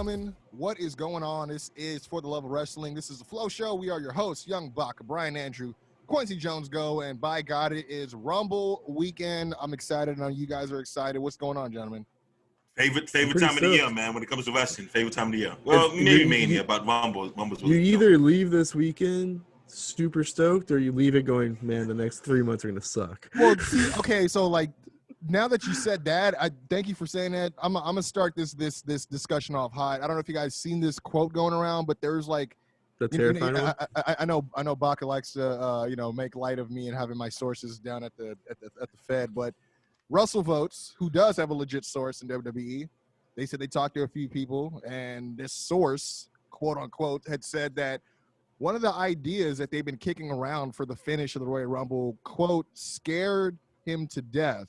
gentlemen, what is going on? This is For the Love of Wrestling. This is the Flow Show. We are your hosts, Young Buck, Brian Andrew, Quincy Jones Go, and by God, it is Rumble weekend. I'm excited. I know you guys are excited. What's going on, gentlemen? Favorite time of the year, man, when it comes to wrestling. Favorite time of the year. Well, maybe Mania, but Rumble's you either leave this weekend super stoked or you leave it going, man, the next 3 months are going to suck. Well, see, okay, so like, now that you said that, I thank you for saying that. I'm gonna start this discussion off hot. I don't know if you guys seen this quote going around, but there's like the terrifying one. I know Baca likes to make light of me and having my sources down at the Fed, but Russell Votes, who does have a legit source in WWE, they said they talked to a few people, and this source, quote unquote, had said that one of the ideas that they've been kicking around for the finish of the Royal Rumble, quote, scared him to death.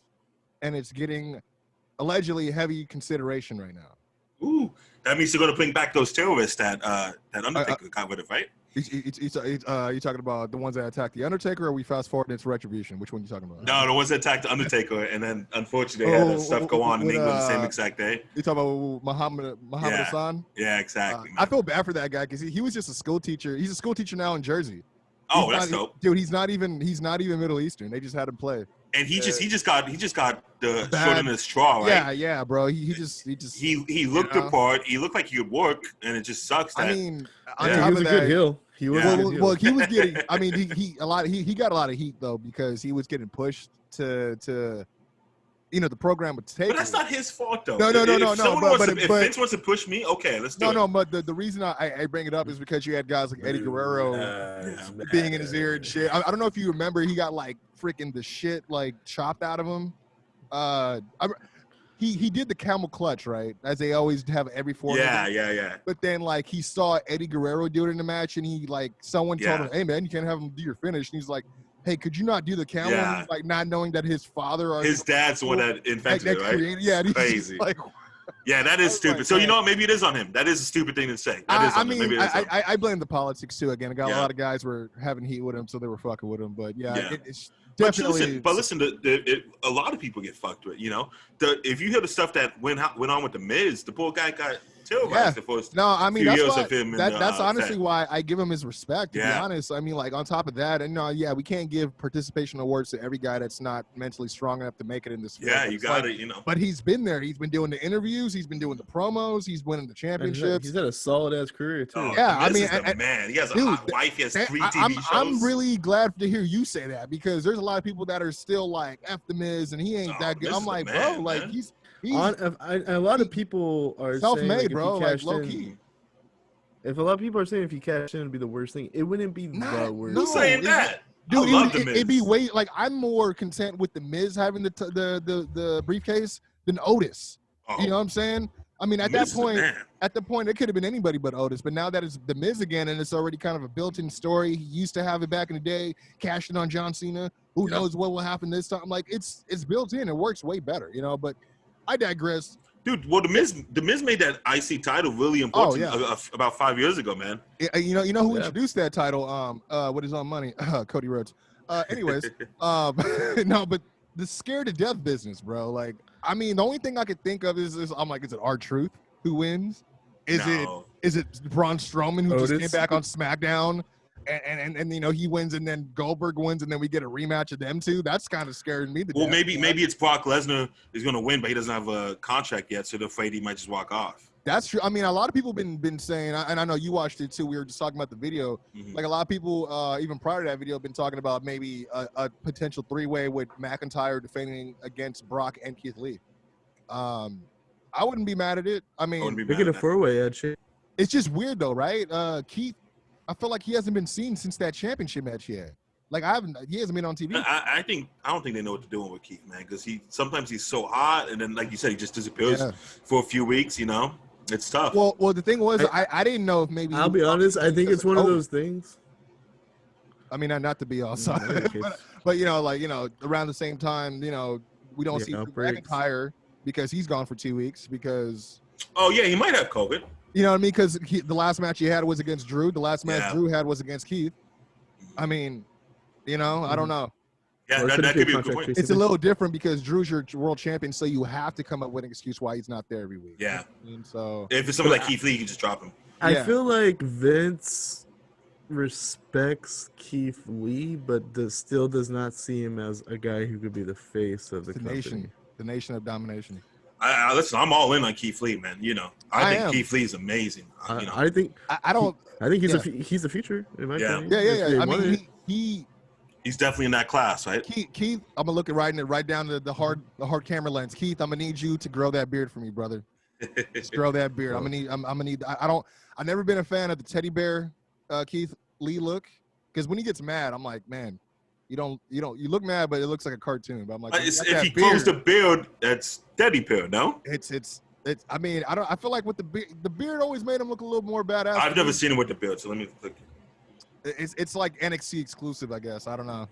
And it's getting allegedly heavy consideration right now. Ooh, that means they're going to bring back those terrorists that Undertaker got rid of, right? You talking about the ones that attacked the Undertaker, or are we fast forwarding to Retribution? Which one are you talking about? No, the ones that attacked the Undertaker, and then unfortunately had stuff go on in England the same exact day. You talking about Muhammad Hassan? Yeah, exactly. I feel bad for that guy because he was just a school teacher. He's a school teacher now in Jersey. Oh, that's dope, dude. He's not even Middle Eastern. They just had him play. And he just got the short end of the straw, right? Yeah, bro. He looked the part. He looked like he could work, and it just sucks. That, he was a good heel. He was well, he was getting. I mean, he got a lot of heat though because he was getting pushed to the program would take. But that's not his fault though. No. If Vince wants to push me, okay, let's do it. No, but the reason I bring it up is because you had guys like Eddie Guerrero being in his ear and shit. I don't know if you remember, he got like freaking the shit like chopped out of him. He did the camel clutch, right? As they always have every 4 minutes. Yeah. But then like he saw Eddie Guerrero do it in the match, and he like someone told him, "Hey man, you can't have him do your finish." And he's like, "Hey, could you not do the camel?" And he's like, not knowing that his father or his dad's the one that invented it, right? Created, crazy. Like, yeah, that is stupid. So you know what? Maybe it is on him. That is a stupid thing to say. I blame the politics too. Again, I got a lot of guys were having heat with him, so they were fucking with him. But it's definitely. But listen, a lot of people get fucked with. You know, if you hear the stuff that went on with the Miz, the poor guy got terrorized the first few years of him. That's honestly why I give him his respect. To be honest, I mean, like on top of that, and we can't give participation awards to every guy that's not mentally strong enough to make it in this field. Yeah, you got it. You know. But he's been there. He's been doing the interviews. He's been doing the promos. He's winning the championships. He's had a solid ass career too. I mean, man, he has a hot wife. He has 3 TV shows. I'm really glad to hear you say that because there's a lot of people that are still like F the Miz and he ain't that good. I'm like, bro, like he's a lot of people are self-made, saying, bro, like low key. If a lot of people are saying if you cash in, it'd be the worst thing. It wouldn't be the worst. Who's saying that? Dude, I love the Miz. It'd be way like I'm more content with the Miz having the briefcase than Otis. You know what I'm saying? I mean, at the point, it could have been anybody but Otis. But now that it's the Miz again, and it's already kind of a built-in story. He used to have it back in the day, cashed in on John Cena. Who knows what will happen this time? Like it's built in. It works way better, you know. But I digress. Dude, well, the Miz made that IC title really important about 5 years ago, man. You know who introduced that title? With his own money, Cody Rhodes. Anyways, no, but the scared to death business, bro. Like, I mean, the only thing I could think of is I'm like, is it R-Truth who wins? Is it Braun Strowman who just came back on SmackDown? And he wins, and then Goldberg wins, and then we get a rematch of them two. That's kind of scaring me. Well, maybe it's Brock Lesnar is going to win, but he doesn't have a contract yet, so they're afraid he might just walk off. That's true. I mean, a lot of people been saying, and I know you watched it too. We were just talking about the video. Mm-hmm. Like a lot of people, even prior to that video, have been talking about maybe a potential 3-way with McIntyre defending against Brock and Keith Lee. I wouldn't be mad at it. I mean, we get a 4-way ad shit. It's just weird though, right? Keith. I feel like he hasn't been seen since that championship match yet. Like he hasn't been on TV. I don't think they know what they're doing with Keith, man, because sometimes he's so hot, and then like you said, he just disappears for a few weeks. You know, it's tough. Well, the thing was, I didn't know if maybe. I'll be honest. I think it's one of those things. I mean, not to be all side, but around the same time, we don't see McIntyre because he's gone for 2 weeks because. Oh yeah, he might have COVID. You know what I mean? Because the last match he had was against Drew. The last match Drew had was against Keith. I mean, I don't know. Yeah, that could be a good point. It's a little different because Drew's your world champion, so you have to come up with an excuse why he's not there every week. Yeah. And so if it's someone like Keith Lee, you can just drop him. I feel like Vince respects Keith Lee, but still does not see him as a guy who could be the face of the company. The nation of domination. Listen, I'm all in on Keith Lee, man. I think Keith Lee is amazing. I think he's a future in my opinion. Yeah. I mean, he's definitely in that class, right? Keith, I'm gonna look at right down to the hard camera lens. Keith, I'm gonna need you to grow that beard for me, brother. Just grow that beard. I'm gonna need. I've never been a fan of the teddy bear Keith Lee look, because when he gets mad, I'm like, man, you look mad, but it looks like a cartoon. But I'm like, if he grows the beard, that's teddy bear, no? It's. I mean, I feel like with the beard always made him look a little more badass. I've never seen him with the beard, so let me look. It's like NXT exclusive, I guess. I don't know.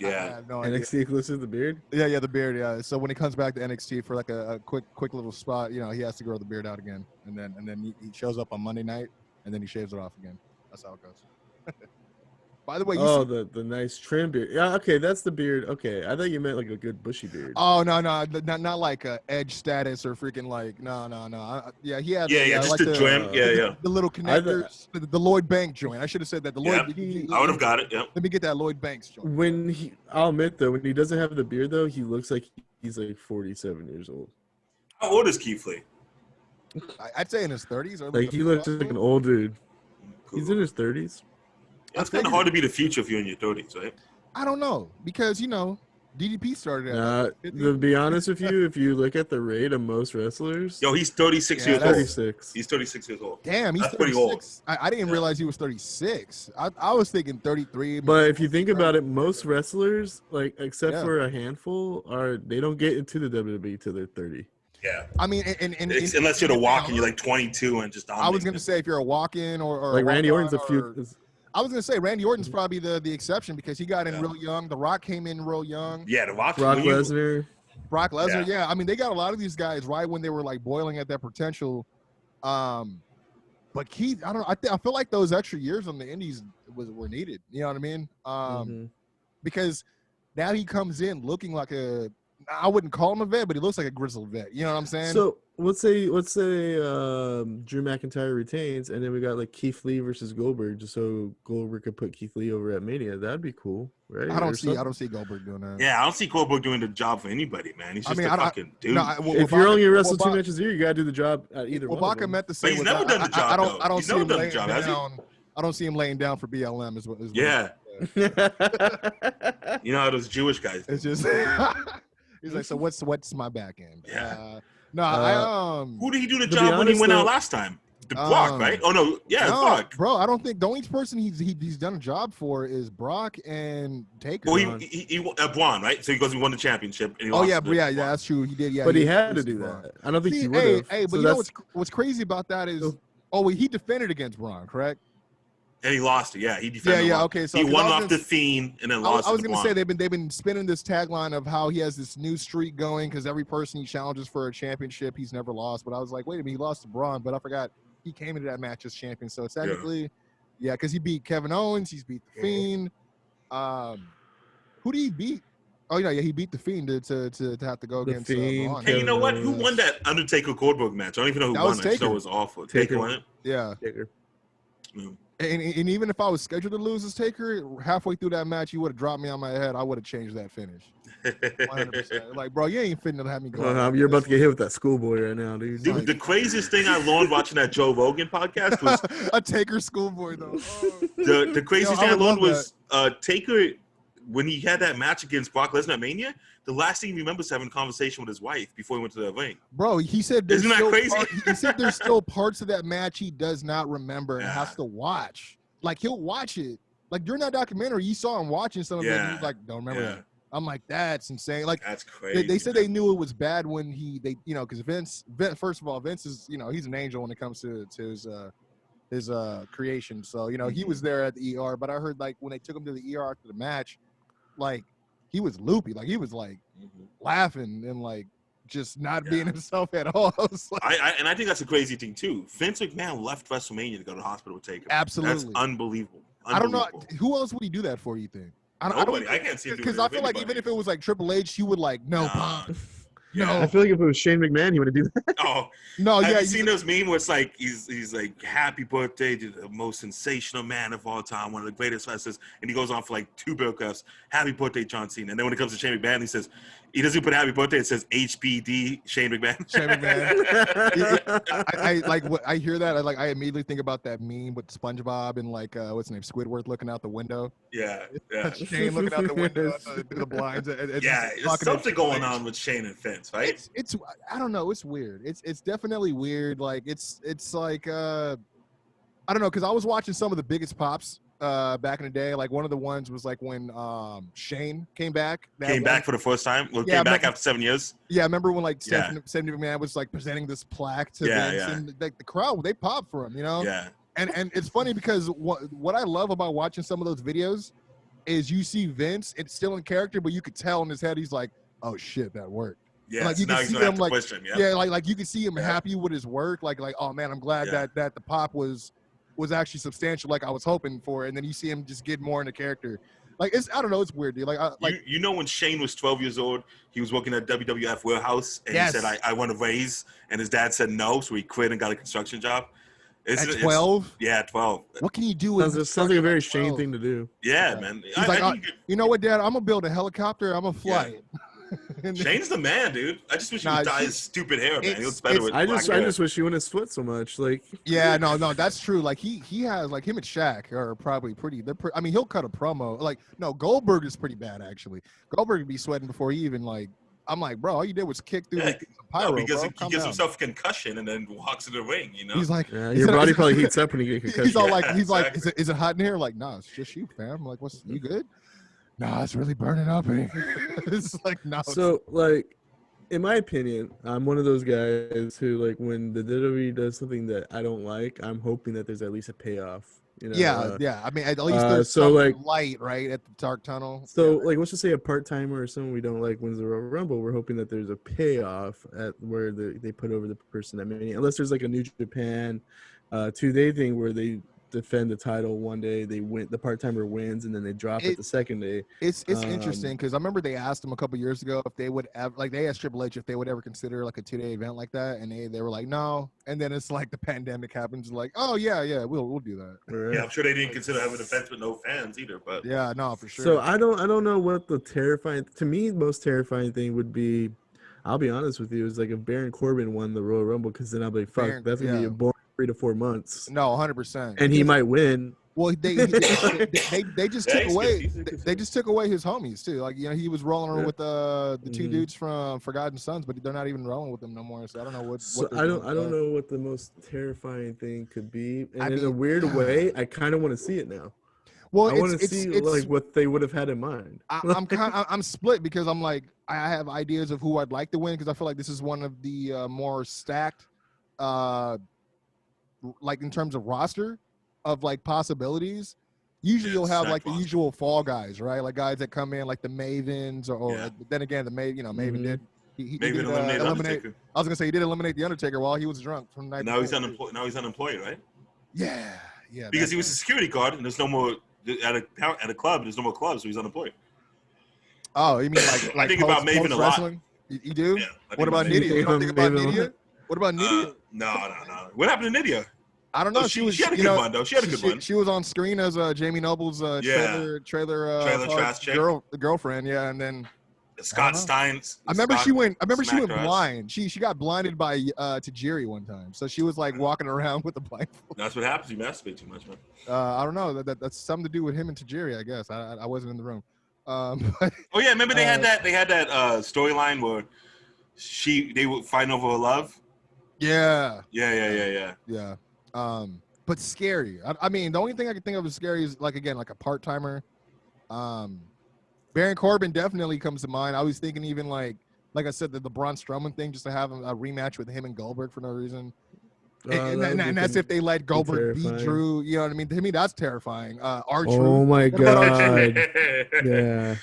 Yeah. No NXT exclusive, the beard? Yeah, the beard, yeah. So when he comes back to NXT for like a quick little spot, he has to grow the beard out again. And then he shows up on Monday night and then he shaves it off again. That's how it goes. By the way, the nice trim beard. Yeah, okay, that's the beard. Okay, I thought you meant like a good bushy beard. Oh no, not like Edge status or freaking like no. He had just like the trim. Yeah. The little connectors, the Lloyd Banks joint. I should have said that. I would have got it. Yeah. Let me get that Lloyd Banks joint. I'll admit though, when he doesn't have the beard though, he looks like he's like 47 years old. How old is Keith Lee? I'd say in his 30s. Or like he looks like an old dude. Cool. He's in his 30s. It's kind of hard to be the future if you're in your 30s, right? I don't know, because DDP started at to be honest with you, if you look at the rate of most wrestlers, he's 36 years old. 36. He's 36 years old. Damn, he's 36. Pretty old. I didn't realize he was 36. I was thinking 33. But if you think about it, most wrestlers, like except for a handful, they don't get into the WWE till they're 30. Yeah, I mean, unless you're the walk-in, you're like 22 and just. I was gonna say if you're a walk-in or like Randy Orton's I was gonna say Randy Orton's probably the exception because he got in real young. The Rock came in real young. Yeah, the Rock. Brock Lesnar. Yeah. I mean, they got a lot of these guys right when they were like boiling at their potential. But Keith, I feel like those extra years on the Indies were needed. You know what I mean? Because now he comes in looking like I wouldn't call him a vet, but he looks like a grizzled vet. You know what I'm saying? So let's say Drew McIntyre retains, and then we got like Keith Lee versus Goldberg, just so Goldberg could put Keith Lee over at Mania. That'd be cool, right? I don't see Goldberg doing that. Yeah, I don't see Goldberg doing the job for anybody, man. He's just a fucking dude. If you're only gonna wrestle 2 matches a year, you gotta do the job at either one. Ibaka meant to say, but he's never done the job. I don't see him laying down. I don't see him laying down for BLM. Yeah. You know how those Jewish guys do. It's just. He's like, so what's my back end? Yeah. Who did he do the job when he went out last time? The Brock, right? Oh no, Brock. Bro, I don't think the only person he's done a job for is Brock and Taker. Well, he Braun, right? So he won the championship. And he that's true. He did, yeah. But he had to do that. I don't think he would have. Hey, but you know what's crazy about that is, he defended against Braun, correct? And he lost it. Yeah, he defended. Yeah. Okay, so he won off the Fiend and then lost. I was going to say they've been spinning this tagline of how he has this new streak going because every person he challenges for a championship, he's never lost. But I was like, wait a minute, he lost to Braun, but I forgot he came into that match as champion. So technically, because he beat Kevin Owens, he's beat the Fiend. Who did he beat? Oh yeah, he beat the Fiend to have to go against Braun. Hey, you know what? Who won that Undertaker Goldberg match? I don't even know who won it. So it was awful. Taker won it. Yeah. Taker. And even if I was scheduled to lose as Taker, halfway through that match, you would have dropped me on my head. I would have changed that finish. 100%. Like, bro, you ain't fitting to have me go. You're about to get hit with that schoolboy right now, dude. Dude, the craziest thing I learned watching that Joe Rogan podcast was a Taker schoolboy, though. The craziest thing I learned was Taker, when he had that match against Brock Lesnar at Mania, the last thing he remembers having a conversation with his wife before he went to the ring. Bro, he said isn't that crazy? He said there's still parts of that match he does not remember and has to watch. Like, he'll watch it. Like, during that documentary, you saw him watching some of it, and he was like, don't remember that. I'm like, that's insane. Like, that's crazy. They said they knew it was bad when because Vince, first of all, Vince is, he's an angel when it comes to his creation. So, he was there at the ER, but I heard, like, when they took him to the ER after the match, like, he was loopy. Like, he was, like, laughing and, like, just not being himself at all. And I think that's a crazy thing, too. Vince McMahon left WrestleMania to go to the hospital with Taker. Absolutely. That's unbelievable. I don't know. Who else would he do that for, you think? Nobody. I can't see him doing it because I with feel like anybody. even if it was like Triple H, he would like no Pop. Yeah. I feel like if it was Shane McMahon, he would do that. Oh No, have yeah, you seen those meme where it's like he's like happy birthday to the most sensational man of all time, one of the greatest wrestlers, and he goes on for like 2 paragraphs. Happy birthday, John Cena. And then when it comes to Shane McMahon, he says he doesn't put happy birthday. It says HBD Shane McMahon. Shane McMahon. I like what I hear that. I immediately think about that meme with SpongeBob and like what's his name, Squidward looking out the window. Yeah. Shane looking out the window through the blinds. Yeah, there's something going on with Shane and Vince, right? It's I don't know. It's weird. It's definitely weird. Like it's like I don't know, because I was watching some of the biggest pops back in the day. Like one of the ones was like when Shane came back. Came back for the first time. Well, Yeah, came back after 7 years. Yeah, I remember when like Yeah. Stephanie McMahon was like presenting this plaque to Yeah, Vince, yeah. and like the crowd, they popped for him, you know. Yeah. And it's funny because what I love about watching some of those videos is you see Vince, it's still in character, but you could tell in his head he's like, oh shit, that worked. Yeah. Like, So you now can he's see gonna him have to like, push him. Yeah. yeah, like you can see him happy with his work, like oh man, I'm glad Yeah. that the pop was actually substantial, like I was hoping for. And then you see him just get more into character. Like I don't know, it's weird, dude. Like you know when Shane was 12 years old, he was working at WWF warehouse, and Yes. he said, I want a raise, and his dad said no, so he quit and got a construction job. at 12, Yeah, 12. what can you do with Sounds like a very construction at Shane 12? thing to do. Yeah, man. He's like, you know what, Dad? I'm gonna build a helicopter. I'm gonna fly it. And then- Shane's the man, dude. I just wish he Nah, would dye his stupid hair, man. He looks better with I black just hair. wish he wouldn't split so much. Like Yeah, no, that's true. Like he has like him and Shaq are probably pretty. I mean, he'll cut a promo. Like no, Goldberg is pretty bad actually. Goldberg would be sweating before he even like. I'm like, bro, all you did was kick through Yeah. some pyro, because bro. he Calm gives down. himself a concussion and then walks in the ring, you know? He's like, your body probably heats up when you get concussion. he's all like, Yeah, he's like, exactly. is it hot in here? Like, nah, it's just you, fam. I'm like, what's you good? Nah, it's really burning up in here. It's like, no. So, like, in my opinion, I'm one of those guys who, like, when the WWE does something that I don't like, I'm hoping that there's at least a payoff. You know? Yeah. I mean, at least there's so, some like- light, right, at the dark tunnel. So, like, let's just say a part-timer or someone we don't like wins the Royal Rumble. We're hoping that there's a payoff at where they put over the person that many. Unless there's like a New Japan 2-day thing where they defend the title one day, they win, the part-timer wins, and then they drop it the second day. It's interesting because I remember they asked him a couple years ago if they would ever, like they asked Triple H if they would ever consider like a 2-day event like that, and they were like no, and then it's like the pandemic happens, like oh yeah we'll do that. Right? Yeah, I'm sure they didn't consider having a fence with no fans either, but Yeah, no, for sure. So I don't know what the terrifying, to me, the most terrifying thing would be. I'll be honest with you, is like if Baron Corbin won the Royal Rumble, because then I'll be like, fuck, Baron- that's gonna be yeah. a boring 3 to 4 months, No, 100%. and he might win. Well, they just Yeah, took away he's- they just took away his homies too. Like he was rolling Yeah. with the 2 Mhm. dudes from Forgotten Sons, but they're not even rolling with them no more. So I don't know what. So what they're I doing don't with that. know what the most terrifying thing could be, and I in a mean- weird way, I kind of want to see it now. Well, I want to it's see like what they would have had in mind. I'm split because I'm like I have ideas of who I'd like to win because I feel like this is one of the more stacked, like in terms of roster of like possibilities. Usually you'll have stacked like the roster. usual fall guys, right? Like guys that come in like the Mavens or Yeah. then again the Maven Mhm. did. He maybe did, eliminate eliminate. Undertaker. I was gonna say he did eliminate the Undertaker while he was drunk from the night. Now he's before. unemployed. Now he's unemployed, right? Yeah. Because that he was guy. a security guard, and there's no more at a club. There's no more clubs, so he's unemployed. Oh, you mean like I think about Maven a lot. wrestling? You do? Yeah, I What think about Maven. Nydia? You don't think about Maven a Nydia? lot. What about Nydia? No. What happened to Nydia? I don't know. Oh, she was. she had a you good know, one though. She had a good one. She was on screen as Jamie Noble's trailer Trailer trash chick. girlfriend. Yeah, and then Scott know. Steins. I remember Scott she went smacked her ass. blind. She got blinded by Tajiri one time. So she was like walking around with a blindfold. That's what happens. You masturbate too much, man. I don't know. That's something to do with him and Tajiri, I guess. I wasn't in the room. But, Oh yeah, remember they had that storyline where they were fighting over her love. yeah. Yeah. But scary. I mean, the only thing I can think of as scary is like again, like a part timer. Baron Corbin definitely comes to mind. I was thinking even like I said, the Braun Strowman thing, just to have a rematch with him and Goldberg for no reason. And that's if they let Goldberg beat terrifying. Drew. You know what I mean? To me, that's terrifying. R-Truth. Oh my god! Yeah,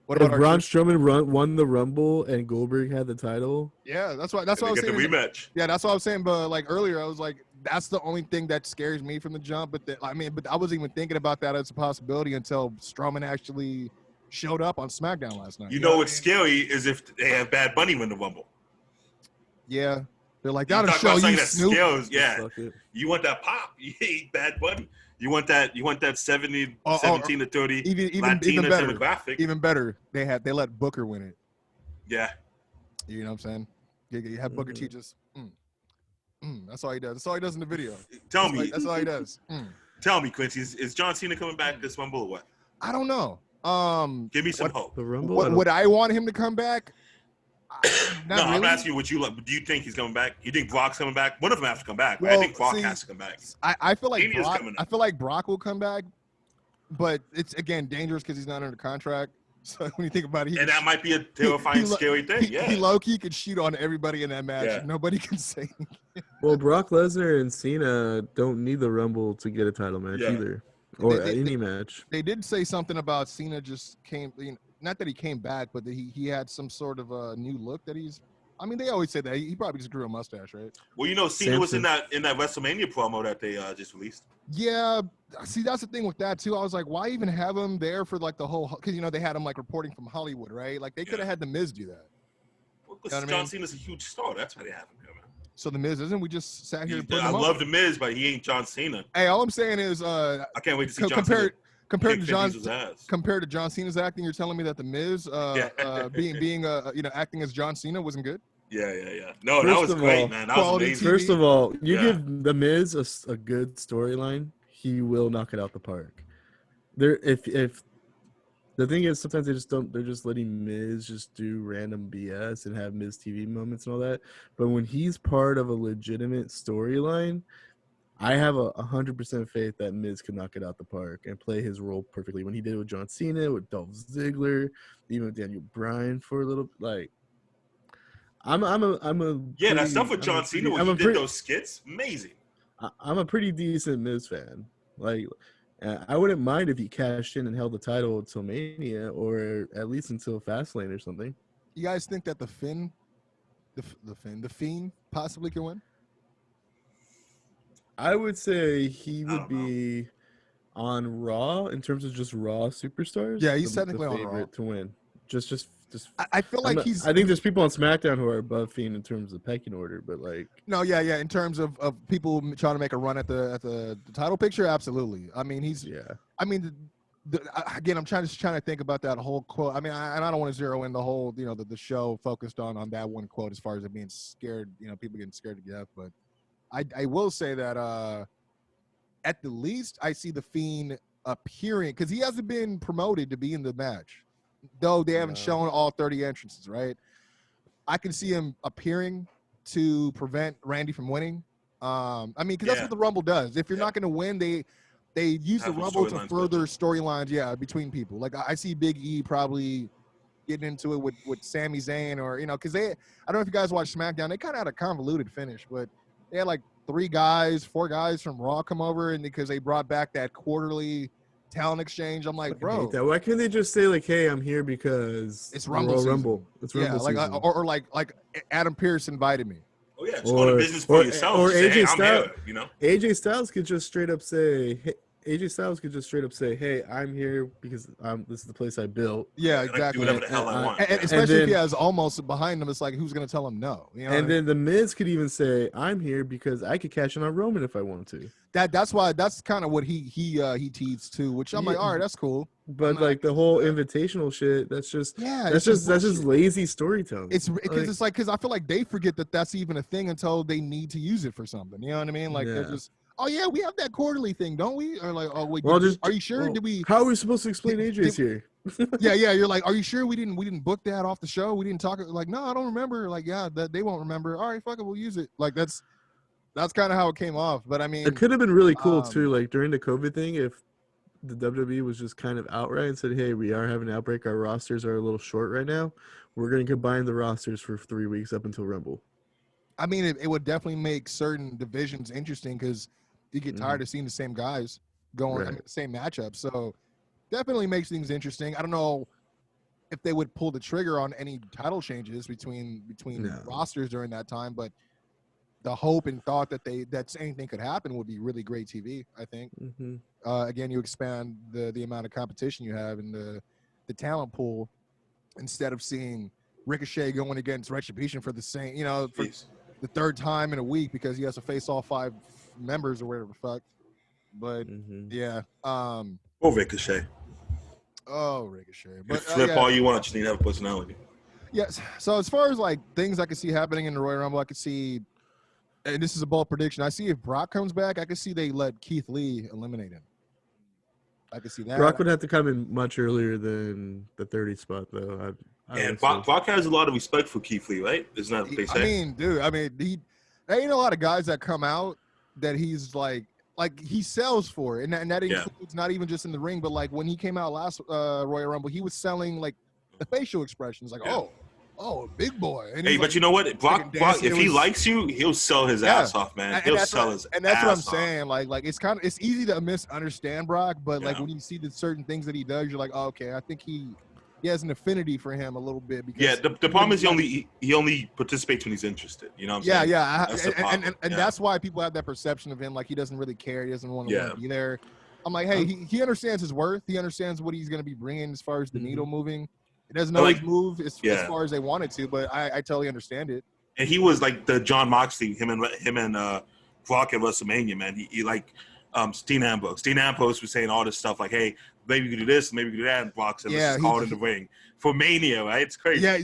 What If about our Braun Strowman won the Rumble and Goldberg had the title, Yeah, that's what I And they was get the saying. rematch. Yeah, that's what I was saying. But like earlier, I was like, that's the only thing that scares me from the jump. But but I wasn't even thinking about that as a possibility until Strowman actually showed up on SmackDown last night. You know what what's I mean? scary is if they have Bad Bunny win the Rumble. Yeah, they're like, You that'll talk show about you, something that Snoop. scales. just Yeah, fuck it. you want that pop. You hate Bad Bunny. You want that 70, Or 17 to 30 even Latina better, demographic. even better. They let Booker win it. Yeah. You know what I'm saying? You have Booker T just. That's all he does. That's all he does in the video. Tell me, That's all he does. Quincy, is John Cena coming back this Rumble or what? I don't know. Give me some hope. The Rumble. What would I want him to come back? No, Really. I'm asking you what you like. Do you think he's coming back? You think Brock's coming back? One of them has to come back. Right? Well, I think Brock see, has to come back. I feel like Mania's Brock. coming up. I feel like Brock will come back, but it's again dangerous because he's not under contract. So when you think about it, And that might be a terrifying, scary thing. He low key could shoot on everybody in that match. Yeah. Nobody can say. Well, Brock Lesnar and Cena don't need the Rumble to get a title match Yeah. either, or They- any match. They did say something about Cena just came. Not that he came back, but that he had some sort of a new look that he's. I mean, they always say that he probably just grew a mustache, right? Well, you know, Cena was in Samson. that WrestleMania promo that they just released. Yeah, see, that's the thing with that too. I was like, why even have him there for like the whole? Because they had him like reporting from Hollywood, right? Like they could have had the Miz do that. Well, You know what I John mean? Cena's a huge star. That's why they have him here, man. So the Miz isn't. We just sat here. He- and put I him love over. the Miz, but he ain't John Cena. Hey, all I'm saying is, I can't wait to see John Cena. compared kick to Vin John Diesel's ass. compared to John Cena's acting, you're telling me that the Miz being acting as John Cena wasn't good. Yeah. No, that First was of great, all, man. That was quality amazing. TV. First of all, you Yeah. give the Miz a good storyline, he will knock it out the park. If the thing is, sometimes they're just letting Miz just do random BS and have Miz TV moments and all that. But when he's part of a legitimate storyline, I have 100% faith that Miz can knock it out the park and play his role perfectly. When he did it with John Cena, with Dolph Ziggler, even with Daniel Bryan for a little, like, I'm That stuff with John Cena when he did those skits, amazing. I'm a pretty decent Miz fan. Like, I wouldn't mind if he cashed in and held the title until Mania, or at least until Fastlane or something. You guys think that the Fiend possibly can win? I would say he I would don't know. be on Raw in terms of just Raw superstars. Yeah, he's the technically on Raw. favorite to win. Just. I feel like he's. I think there's people on SmackDown who are above Fiend in terms of pecking order, but like. No, yeah. In terms of people trying to make a run at the title picture, absolutely. I mean, he's. Yeah. I mean, again, I'm trying to think about that whole quote. I mean, I don't want to zero in the whole, the show focused on that one quote as far as it being scared, people getting scared to death. But I will say that at the least I see the Fiend appearing because he hasn't been promoted to be in the match, though they haven't shown all 30 entrances, right? I can see him appearing to prevent Randy from winning. I mean, because that's what the Rumble does. If you're not going to win, they use the Rumble to further storylines, between people. Like I see Big E probably getting into it with Sami Zayn, or because I don't know if you guys watch SmackDown. They kind of had a convoluted finish, but they had like 4 guys from Raw come over, and because they brought back that quarterly talent exchange, I'm like, bro, why can't they just say like, "Hey, I'm here because it's Rumble Royal season. Rumble." It's Rumble season. or like Adam Pearce invited me. Oh yeah, just go to business for yourself. Or Say, AJ hey, I'm Styles. here, AJ Styles could just straight up say, "Hey, I'm here because this is the place I built." Yeah, and I can exactly. do whatever the hell I want. And especially if he has almost behind him, it's like, who's going to tell him no? You know and then the Miz could even say, "I'm here because I could cash in on Roman if I wanted to." That's kind of what he teased too, which I'm like, all right, that's cool. But like the whole invitational shit, that's just lazy storytelling. It's because because I feel like they forget that that's even a thing until they need to use it for something. You know what I mean? Like they're just, oh yeah, we have that quarterly thing, don't we? Or like, oh wait, are you sure? Did we? How are we supposed to explain AJ's here? yeah. You're like, are you sure we didn't book that off the show? We didn't talk. Like, no, I don't remember. Like, yeah, that they won't remember. All right, fuck it, we'll use it. Like that's kind of how it came off. But I mean, it could have been really cool too. Like during the COVID thing, if the WWE was just kind of outright and said, "Hey, we are having an outbreak. Our rosters are a little short right now. We're going to combine the rosters for 3 weeks up until Rumble." I mean, it would definitely make certain divisions interesting because you get tired of seeing the same guys going the same matchup. So definitely makes things interesting. I don't know if they would pull the trigger on any title changes between No. rosters during that time, but the hope and thought that anything could happen would be really great TV, I think. Mm-hmm. Again, you expand the amount of competition you have in the talent pool instead of seeing Ricochet going against Retribution for the same, for the third time in a week because he has to face all 5 members or whatever the fuck. But yeah, Or Ricochet. oh, Ricochet. But flip all you want, you need to have a personality. Yes. So as far as like things I could see happening in the Royal Rumble, I could see, and this is a bold prediction, I see if Brock comes back, I could see they let Keith Lee eliminate him. I could see that. Brock would have to come in much earlier than the 30 spot, though. And Brock has a lot of respect for Keith Lee, right? Isn't that what they say? I mean, dude, there ain't a lot of guys that come out that he's like he sells for it. And that includes not even just in the ring, but like when he came out last Royal Rumble, he was selling like the facial expressions, like, oh, big boy. And hey, but you know what? Brock, if he likes you, he'll sell his ass off, man. He'll sell his ass off. And that's what I'm saying. Like it's easy to misunderstand Brock, but like when you see the certain things that he does, you're like, oh, okay, I think he has an affinity for him a little bit. Because the problem is he only participates when he's interested. You know what I'm saying? Yeah. And that's why people have that perception of him, like he doesn't really care. He doesn't want to be there. I'm like, hey, he understands his worth. He understands what he's going to be bringing as far as the needle moving. It doesn't always move as far as they want it to, but I totally understand it. And he was like the John Moxley, him and Brock at WrestleMania, man. He like Dean Ambrose. Dean Ambrose was saying all this stuff like, hey, maybe you can do this, maybe you can do that. And Brock said, let's just call it in the ring. For Mania, right? It's crazy. Yeah,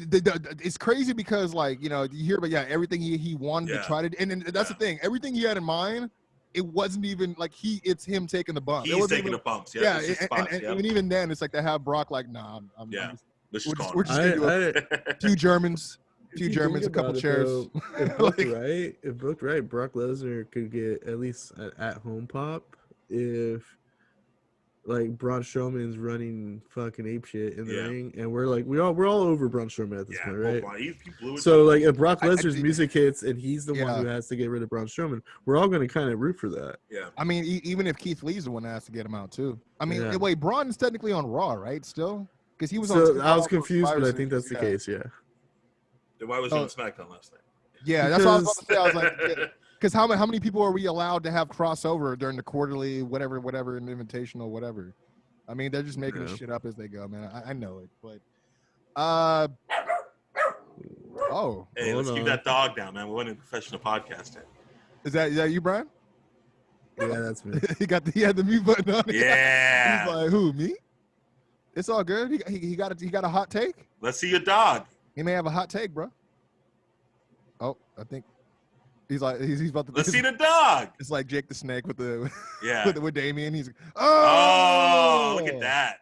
it's crazy because, like, you hear about, everything he wanted to try to – and that's the thing. Everything he had in mind, it wasn't even like it's him taking the bump. He's taking the bumps. Yeah, and even then, it's like to have Brock like, nah, I'm just, we're just going to do a few Germans, a couple chairs. If booked right, Brock Lesnar could get at least an at-home pop if, like, Braun Strowman's running fucking apeshit in the ring, and we're all over Braun Strowman at this point, right? He blew it so, like, if Brock Lesnar's music hits and he's the one who has to get rid of Braun Strowman, we're all going to kind of root for that. Yeah. I mean, even if Keith Lee's the one that has to get him out, too. I mean, wait, Braun is technically on Raw, right, still? Because he was on. I was confused, but I think that's the case. Yeah. Then why was he on SmackDown last night? Yeah, that's what I was about to say. I was like, because how many people are we allowed to have crossover during the quarterly, whatever, an invitational, whatever? I mean, they're just making this shit up as they go, man. I know it, but. Hey, let's keep that dog down, man. We're in a professional podcast. Is that you, Brian? Yeah, that's me. he had the mute button on. Yeah. He's like, who, me? It's all good. He got a hot take. Let's see your dog. He may have a hot take, bro. Oh, I think he's about to. Let's see the dog. It's like Jake the Snake with the with Damien. He's look at that.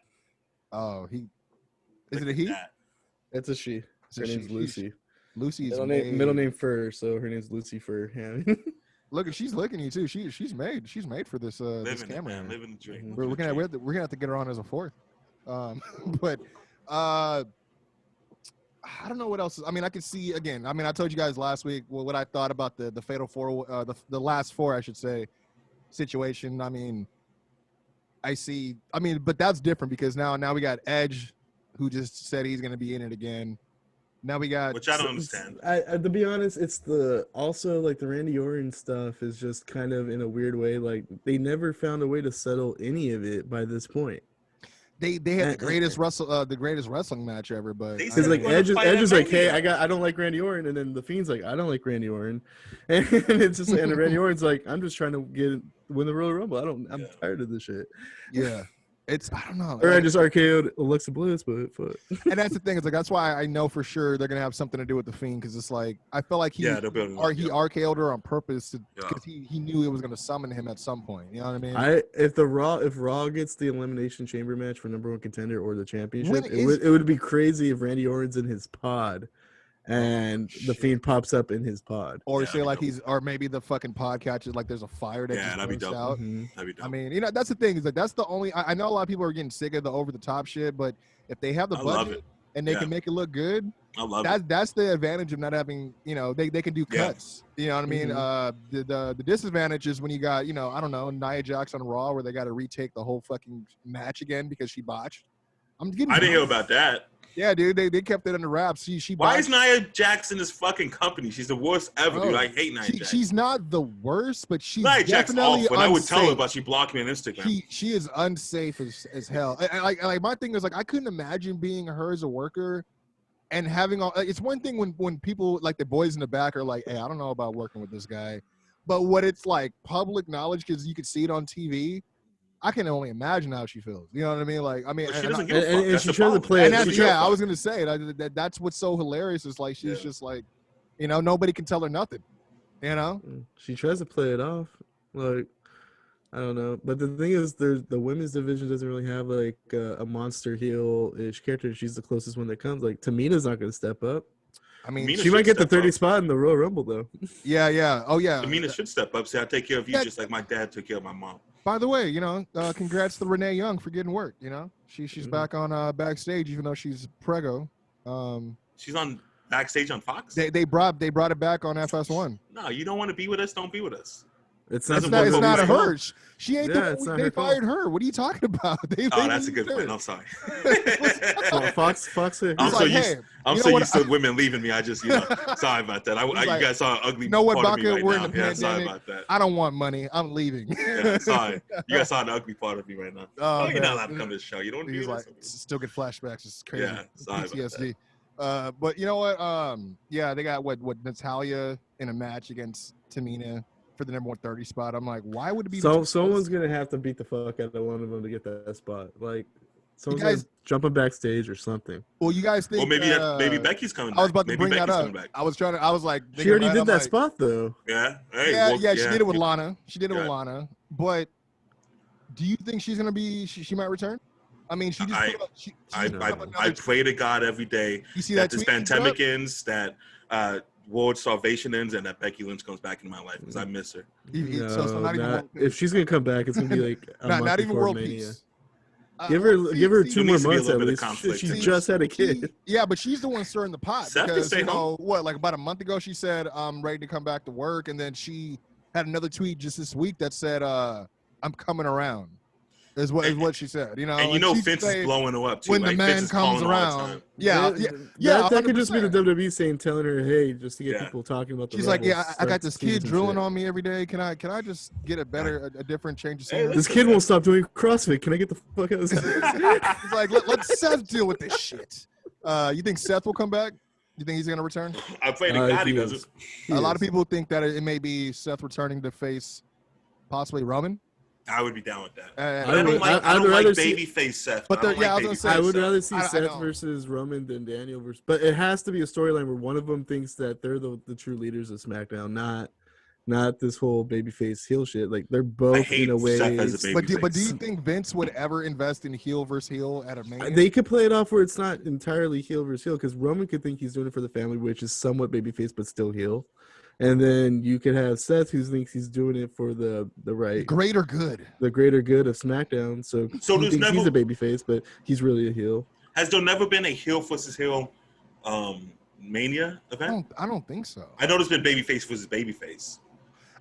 Oh, is it a he? It's a she. Her name's Lucy. Lucy's middle name Fur, so her name's Lucy Fur. Look, she's looking at you too. She's made for this this camera. Living the dream. We're gonna have to get her on as a fourth. But I don't know what else. I mean, I could see again. I mean, I told you guys last week what I thought about the fatal four, the last four, I should say, situation. I mean, but that's different because now we got Edge, who just said he's going to be in it again. Now we got, which I don't understand. To be honest, it's the Randy Orton stuff is just kind of in a weird way. Like they never found a way to settle any of it by this point. They had the greatest wrestling match ever, but because like Edge is like, hey, I don't like Randy Orton, and then the Fiend's like, I don't like Randy Orton, and it's just and Randy Orton's like, I'm just trying to win the Royal Rumble. I'm tired of this shit. Yeah. I don't know. Or I just RKO'd Alexa Bliss, but and that's the thing. It's like that's why I know for sure they're gonna have something to do with the Fiend because it's like I feel like he RKO'd her on purpose because he knew it was gonna summon him at some point. You know what I mean? If Raw gets the Elimination Chamber match for #1 contender or the championship, it would be crazy if Randy Orton's in his pod. And the Fiend pops up in his pod, or say like or maybe the fucking pod catches like there's a fire that just bursts out. Mm-hmm. That'd be dope. I mean, that's the thing is like that's the only. I know a lot of people are getting sick of the over the top shit, but if they have the budget and they can make it look good, I love that's the advantage of not having. They can do cuts. You know what I mean? Mm-hmm. The disadvantage is when you got I don't know, Nia Jax on Raw where they got to retake the whole fucking match again because she botched. I didn't hear about that. Yeah, dude, they kept it under wraps. She Why is bought- Nia Jax in this fucking company? She's the worst ever, dude. I hate Nia Jax. She's not the worst, but she's Nia Jax definitely awful, and I would tell her, unsafe. but she blocked me on Instagram. She is unsafe as hell. And like my thing is like I couldn't imagine being her as a worker and having all. It's one thing when people like the boys in the back are like, hey, I don't know about working with this guy, but what it's like public knowledge because you could see it on TV. I can only imagine how she feels. You know what I mean? Like, I mean, But she doesn't and, give a fuck. and That's she the tries to problem. play and it. that's, yeah, I was gonna say that's what's so hilarious is like she's Yeah. just like, you know, nobody can tell her nothing. You know? She tries to play it off, like I don't know. But the thing is, the women's division doesn't really have like a monster heel-ish character. She's the closest one that comes. Like Tamina's not going to step up. I mean, Tamina She might should get the step 30 up. spot in the Royal Rumble though. yeah. Oh yeah. Tamina should step up. Say, I take care of you Yeah. just like my dad took care of my mom. By the way, you know, congrats to Renee Young for getting work. You know, she's Mhm. back on backstage, even though she's prego. She's on backstage on Fox. They brought it back on FS1. No, you don't want to be with us. Don't be with us. It's It's Doesn't not, work it's what not we her. say. She ain't Yeah, the it's one. not They her call. fired her. What are you talking about? Oh, that's a good removed point. her. I'm sorry. Well, Fox. I'm He's so like, used. hey, I'm you know so what? used to women leaving me. I just, sorry about that. He's You like, guys saw an ugly you know what, part of me Baka? right We're now. in the Yeah, sorry pandemic. about that. I don't want money. I'm leaving. Yeah, sorry. You guys saw the ugly part of me right now. Oh, You're not man. allowed to come to the show. You don't He's do like, this. still get flashbacks. It's crazy. Yeah, sorry about PTSD. But you know what? Yeah, they got what Natalia in a match against Tamina for the number 130 spot. I'm like, why would it be? So someone's gonna have to beat the fuck out of one of them to get that spot. Like someone's guys- gonna jump him backstage or something. Well, you guys think? Well, maybe Becky's coming back. I was about to Maybe bring Becky's that up. coming back. I was like, She already thinking did I'm that like, spot though. Yeah. Hey, Yeah, well, yeah, she did it with yeah. Lana. She did it with Yeah. Lana. But do you think she's gonna be? She might return. I mean, she just. put up, she I just put up another I pray to God every day You see that that this tweet she put up? pandemic ends, that world starvation ends, and that Becky Lynch comes back into my life because I miss her. So not even world if she's gonna come back, it's gonna be like a month not even before world Mania. peace. Give her See, 2 There more needs to be a months little at bit of least. conflict She in there. just had a kid. Yeah, but she's the one stirring the pot Seth can because stay you know home. what? Like about a month ago, she said I'm ready to come back to work, and then she had another tweet just this week that said I'm coming around. Is what she said. You know, And you know she's Vince is saying, blowing her up too. when the Like, man Vince is comes calling her all the around. time. Yeah, That could just be the 100%. WWE saying, telling her, hey, just to get Yeah. people talking about the She's like, Rumble, yeah, I got this start kid some drilling shit. on me every day. Can I just get a different change of scenery? This kid won't stop doing CrossFit. Can I get the fuck out of this? He's like, let Seth deal with this shit. You think Seth will come back? You think he's gonna return? I pray to God he he doesn't. is. A lot of people think that it may be Seth returning to face possibly Roman. I would be down with that. And But I don't like I'd rather babyface Seth. But I don't yeah, I like was gonna babyface say- I would Seth. rather see I Seth know. versus Roman than Daniel versus. But it has to be a storyline where one of them thinks that they're the true leaders of SmackDown, not this whole babyface heel shit. Like they're both hate in a way. Seth as a but do you babyface. think Vince would ever invest in heel versus heel at a Mania? They could play it off where it's not entirely heel versus heel because Roman could think he's doing it for the family, which is somewhat babyface but still heel. And then you could have Seth who thinks he's doing it for the right, Greater good. the greater good of SmackDown. So So he there's thinks he's never- a babyface, but he's really a heel. Has there never been a heel versus heel Mania event? I don't think so. I know there's been babyface versus babyface.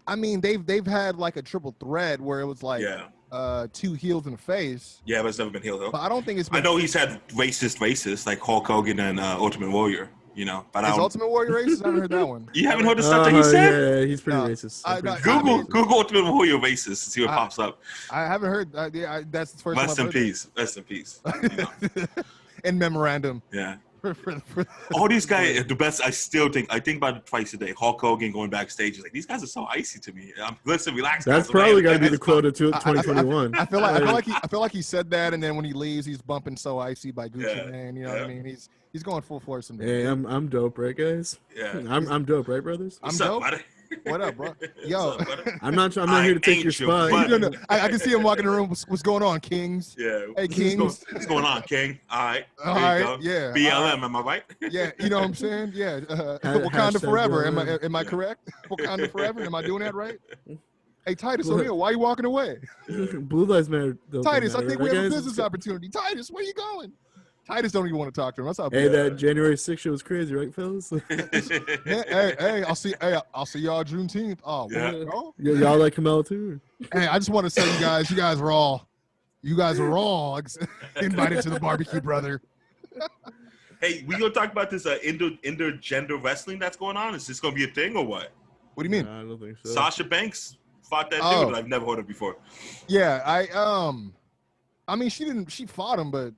I mean, they've had like a triple thread where it was like Yeah. two heels in the face, Yeah, but it's never been heel though. but I don't think it's. I Been, know he's had racist like Hulk Hogan and Ultimate Warrior. You know, but I Is don't. Ultimate Warrior racist? I haven't heard that one. You haven't heard the stuff that he said? Yeah, he's pretty No, racist. I- I'm pretty I- sure. Google mean- Google Ultimate Warrior racist and see what I- pops up. I haven't heard. That's the first Rest time in I've heard peace. Rest in peace. You know, that. In memorandum. yeah. For All these guys, the best. I think about it twice a day. Hulk Hogan going backstage, is like these guys are so icy to me. Listen, relax. That's guys. probably got to be That's the quote of 2021. I feel like he said that, and then when he leaves, he's bumping "So Icy" by Gucci Yeah, Mane. You know what I yeah. mean? He's going full force. In Hey, I'm dope, right, guys? Yeah. I'm dope, right, brothers? What's I'm up, dope. buddy? What up, bro? What's Yo. up, buddy? I'm not I here to take ain't your your spot. buddy. No, I can see him walking in the room. What's going on, Kings? Yeah. Hey, What's Kings. going on, King? All right. All There you right, go. yeah. BLM, am I right? Yeah, you know what I'm saying? Yeah. Hashtag Wakanda forever. BLM. Am I Yeah. correct? Wakanda forever. Am I doing that right? Hey, Titus Well, O'Neil, why are you walking away? Blue Lives Matter. don't Titus, I matter, think right, we have a guys? business opportunity. Titus, where you going? Titus don't even want to talk to him. That's how. Hey, that January 6th show was crazy, right, fellas? Hey, I'll see y'all Juneteenth. Oh, Yeah. oh. Y'all like Kamala too? Hey, I just want to say, you guys were all invited to the barbecue, brother. Hey, we gonna talk about this intergender wrestling that's going on? Is this gonna be a thing or what? What do you mean? Nah, I don't think so. Sasha Banks fought that Oh. dude. I've never heard of before. Yeah, I mean, she fought him, but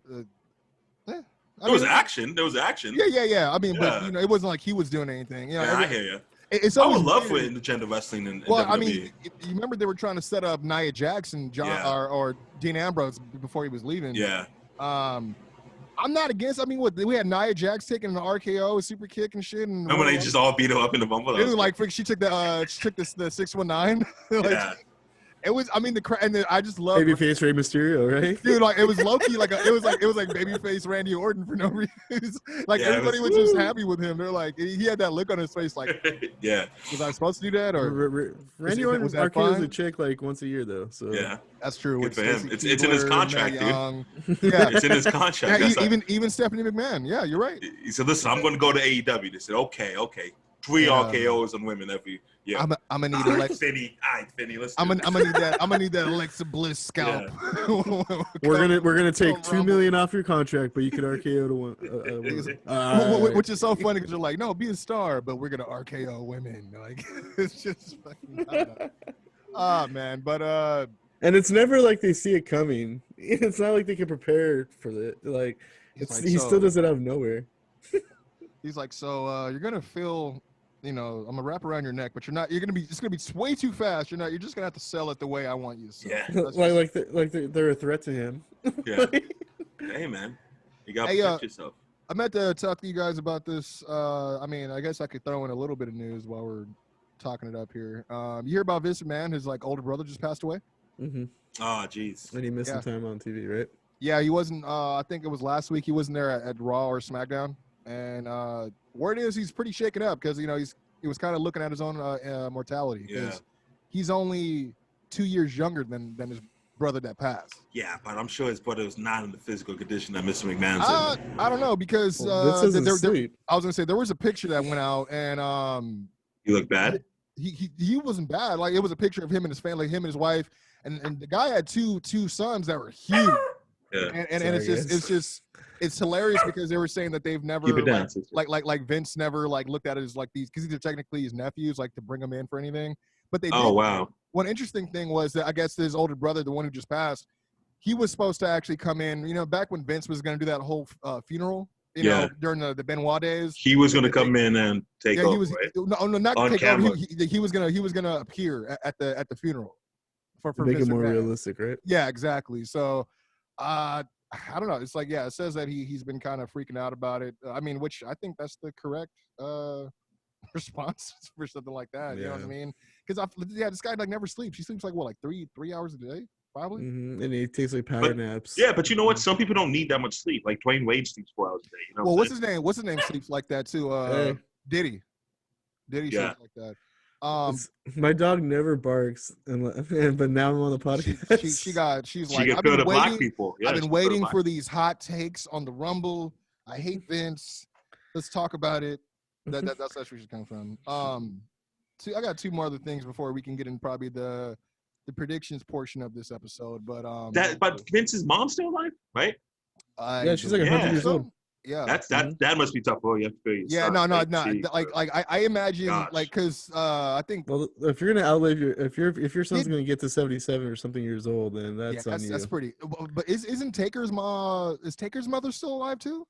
There was action. Yeah. I mean, but Yeah. it wasn't like he was doing anything. Yeah, I hear you. It's I always would love for weird. intergender wrestling in Well, WWE. I mean, you remember they were trying to set up Nia Jackson, or Dean Ambrose before he was leaving. Yeah. I'm not against. I mean, we had Nia Jax taking an RKO, a super kick, and shit. And Remember they just all beat her up in the Rumble? Dude, like she took the 619. Yeah. It was. I mean, I just love Babyface Rey Mysterio, right? Dude, like it was low key, it was like babyface Randy Orton for no reason. Like everybody was just happy with him. They're like, he had that look on his face, like, yeah. Was I supposed to do that, or Randy Orton RKO's a chick like once a year though? So yeah, that's true. Good for him. It's in his contract, dude. Yeah, it's in his contract. Yeah, even Stephanie McMahon. Yeah, you're right. He said, "Listen, I'm going to go to AEW." They said, "Okay, 3 RKOs on women every." Yeah, I'm gonna need Alexa. Finny, let's. I'm gonna need that Alexa Bliss scalp. Yeah. we're gonna take $2 million off your contract, but you could RKO to one. Which is so funny because you're like, no, be a star, but we're gonna RKO women. Like it's just fucking. Man, but and it's never like they see it coming. It's not like they can prepare for it. Like he still does it out of nowhere. He's like, so you're gonna feel. I'm gonna wrap around your neck, but it's gonna be way too fast. You're just gonna have to sell it the way I want you to sell. Yeah. They're a threat to him. Yeah. Hey man, you gotta protect yourself. I meant to talk to you guys about this. I mean, I guess I could throw in a little bit of news while we're talking it up here. You hear about Vince McMahon? His older brother just passed away. Mm-hmm. Oh, jeez. And he missed some time on TV, right? Yeah, he wasn't. I think it was last week. He wasn't there at Raw or SmackDown. And word is he's pretty shaken up because he was kind of looking at his own mortality. Yeah. He's only 2 years younger than his brother that passed. Yeah, but I'm sure his brother was not in the physical condition that Mr. McMahon's in. I don't know because I was gonna say there was a picture that went out and he looked bad. He wasn't bad. Like it was a picture of him and his family, him and his wife, and the guy had two sons that were huge. Yeah. And it's hilarious because they were saying that they've never like Vince never looked at it as these because these are technically his nephews to bring them in for anything. But they did. Oh wow. One interesting thing was that I guess his older brother, the one who just passed, he was supposed to actually come in. Back when Vince was going to do that whole funeral. During the Benoit days, he was going to come in and take over. Right? No, not on take camera. over. He was gonna appear at the funeral for make Vince it more McMahon. realistic, right? Yeah, exactly. So, I don't know. It's it says that he's been kind of freaking out about it. I mean, which I think that's the correct response for something like that. You know what I mean? Because this guy never sleeps. He sleeps 3 hours a day. Probably. Mm-hmm. And he takes power naps. Yeah, but you know what? Some people don't need that much sleep. Like Dwayne Wade sleeps 4 hours a day. Well, what's his name? What's his name sleeps like that too? Diddy sleeps like that. My dog never barks, but now I'm on the podcast. She's like, I've been waiting. I've been waiting for these hot takes on the Rumble. I hate Vince. Let's talk about it. That's where she's coming from. I got two more other things before we can get in probably the predictions portion of this episode. But Vince's mom's still alive, right? Yeah, she's 100 years old. Yeah, that must be tough. Oh, you have to pay. Yeah, no. I imagine because I think. Well, if you're gonna outlive if your son's gonna get to 77 or something years old, then that's on you. That's pretty. But isn't Taker's mother still alive too?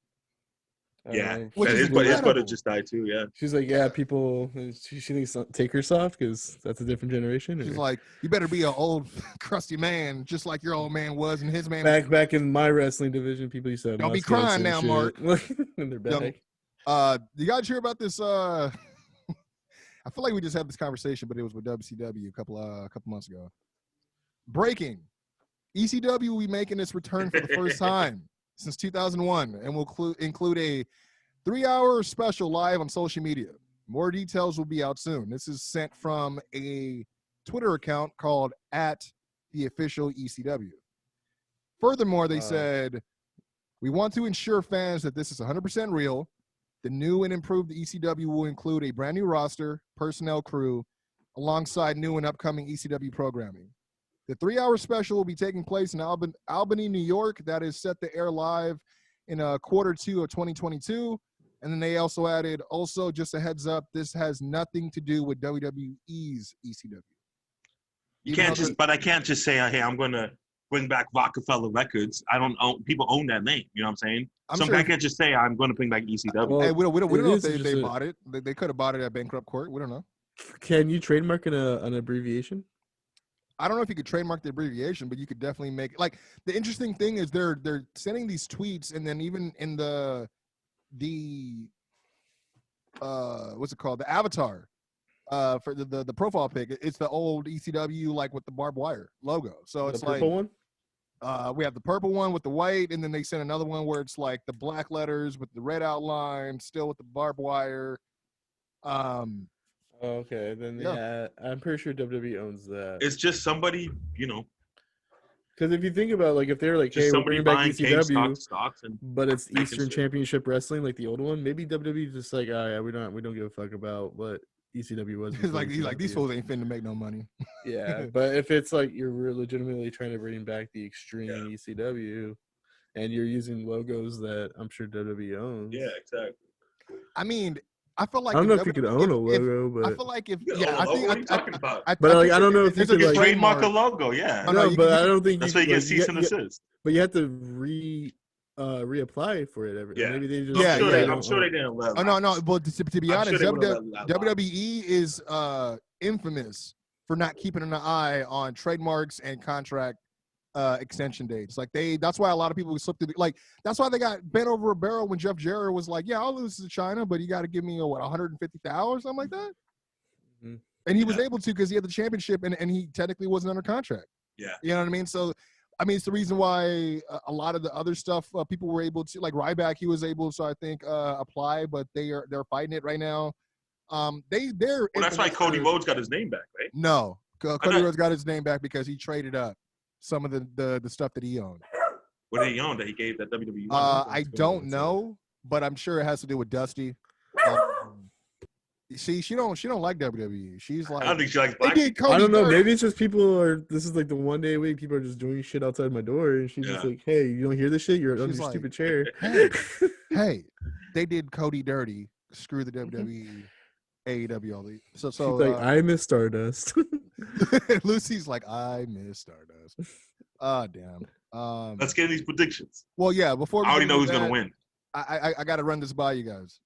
Yeah, his brother just died too. Yeah, she's like, people. She thinks Taker soft because that's a different generation. She's like, you better be an old crusty man, just like your old man was, and his man. Back in my wrestling division, people used to have don't be crying now, Mark. In their back. You guys hear about this? I feel like we just had this conversation, but it was with WCW a couple months ago. Breaking: ECW will be making its return for the first time since 2001, and will include a 3-hour special live on social media. More details will be out soon. This is sent from a Twitter account called @theofficialECW. Furthermore, they said, we want to ensure fans that this is 100% real. The new and improved ECW will include a brand new roster, personnel, crew, alongside new and upcoming ECW programming. The 3-hour special will be taking place in Albany, New York. That is set to air live in quarter 2 of 2022. And then they also added, also just a heads up, this has nothing to do with WWE's ECW. You can't just, but I can't just say, hey, I'm going to bring back Rockefeller Records. I don't own, people own that name. You know what I'm saying? Some guy can't just say, I'm going to bring back ECW. Well, hey, we don't know if they bought it. They could have bought it at bankrupt court. We don't know. Can you trademark an abbreviation? I don't know if you could trademark the abbreviation, but you could definitely make, like, the interesting thing is they're sending these tweets, and then even in the what's it called, the avatar for the profile pic, it's the old ECW, like with the barbed wire logo. So it's like one. We have the purple one with the white, and then they sent another one where it's like the black letters with the red outline, still with the barbed wire. Okay, then yeah, I'm pretty sure WWE owns that. It's just somebody, you know. Because if you think about, like, if they're like, hey, we're bringing back ECW, but it's Eastern Championship Wrestling, like the old one, maybe WWE just like, oh yeah, we don't give a fuck about what ECW was. He's like these fools ain't finna make no money. Yeah, but if it's like you're legitimately trying to bring back the Extreme ECW, and you're using logos that I'm sure WWE owns. Yeah, exactly. I mean, I feel like I don't know if you could own a logo, but I feel like if what are you talking about? But like I don't know if you could like trademark a logo. Yeah, no, but I don't think that's why you get cease and desist. But you have to reapply for it. Yeah, maybe they just I'm sure they didn't let. Oh no. But to be honest, WWE is infamous for not keeping an eye on trademarks and contract extension dates. Like that's why a lot of people slipped through. Like that's why they got bent over a barrel when Jeff Jarrett was like, "Yeah, I'll lose to China, but you got to give me $150,000, something like that." Mm-hmm. And he was able to because he had the championship, and he technically wasn't under contract. Yeah, you know what I mean. So, I mean, it's the reason why a lot of the other stuff people were able to, like Ryback, he was able to, I think, apply, but they're fighting it right now. They're. Well, that's why Cody Rhodes got his name back, right? No, Cody Rhodes got his name back because he traded up some of the stuff that he owned. What did he own that he gave that WWE? I don't know, but I'm sure it has to do with Dusty. She don't like WWE. She's like, I don't think she likes black. I don't know. Maybe it's just people are. This is like the one day a week people are just doing shit outside my door, and she's just like, "Hey, you don't hear this shit? You're on your stupid chair." Hey, they did Cody dirty. Screw the WWE. AEW all the so she's like, I miss Stardust. Lucy's like, I miss Stardust. Damn. Let's get these predictions. Well, yeah. Before I already know who's gonna win. I got to run this by you guys.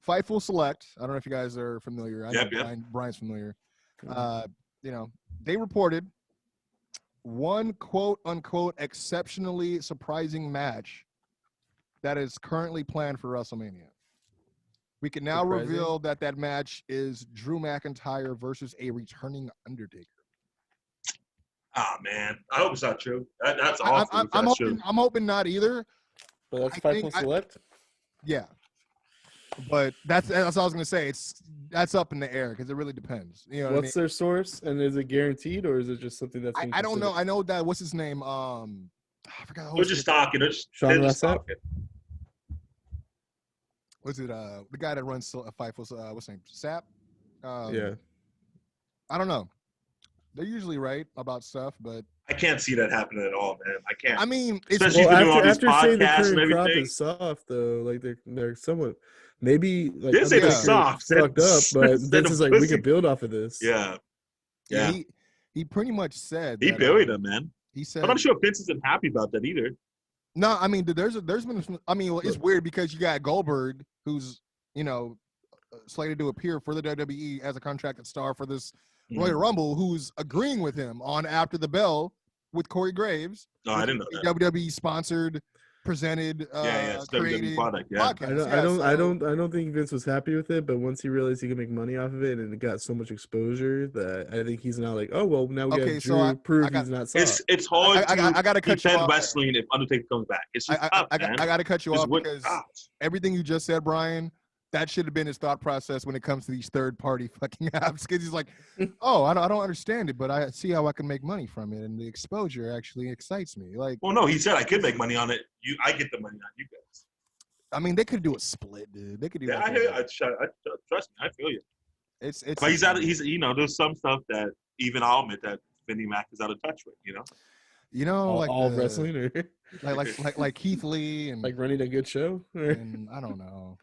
Fightful Select. I don't know if you guys are familiar. I know Brian's familiar. You know, they reported one quote unquote exceptionally surprising match that is currently planned for WrestleMania. We can now reveal that match is Drew McIntyre versus a returning Undertaker. Ah, man. I hope it's not true. That's awful. I'm hoping not either. But that's Fightful Select? Yeah. But that's what I was going to say. That's up in the air because it really depends. You know what's their source? And is it guaranteed or is it just something that's I don't know. I know that, what's his name? I forgot. They're just talking. They're just talking. Was it the guy that runs Fightful? What's his name? Sap. Yeah. I don't know. They're usually right about stuff, but I can't see that happening at all, man. I can't. I mean, especially after saying the current crop is soft, though, like they're somewhat maybe like this ain't soft, fucked up, but this is like we could build off of this. Yeah. He pretty much said he buried him, man. He said, but I'm sure Vince isn't happy about that either. No, I mean, there's been. I mean, it's weird because you got Goldberg, who's slated to appear for the WWE as a contracted star for this Royal Rumble, who's agreeing with him on After the Bell with Corey Graves. No, I didn't know that. WWE sponsored, presented, created product. Yeah, podcast. I don't think Vince was happy with it, but once he realized he could make money off of it and it got so much exposure that I think he's now like, oh well, now we have Drew prove he's not soft. It's hard. I gotta cut you off. Wrestling if Undertaker comes back. It's just tough, man. I gotta cut you off because everything you just said, Brian, that should have been his thought process when it comes to these third-party fucking apps. Because he's like, oh, I don't understand it, but I see how I can make money from it, and the exposure actually excites me. Like, well, no, he said I could make money on it. I get the money, not you guys. I mean, they could do a split, dude. They could do. Yeah, I hear you. Trust me, I feel you. It's. But he's out. He's there's some stuff that even I'll admit that Vinnie Mac is out of touch with. You know, like all wrestling. like Keith Lee and Like running a good show. and I don't know.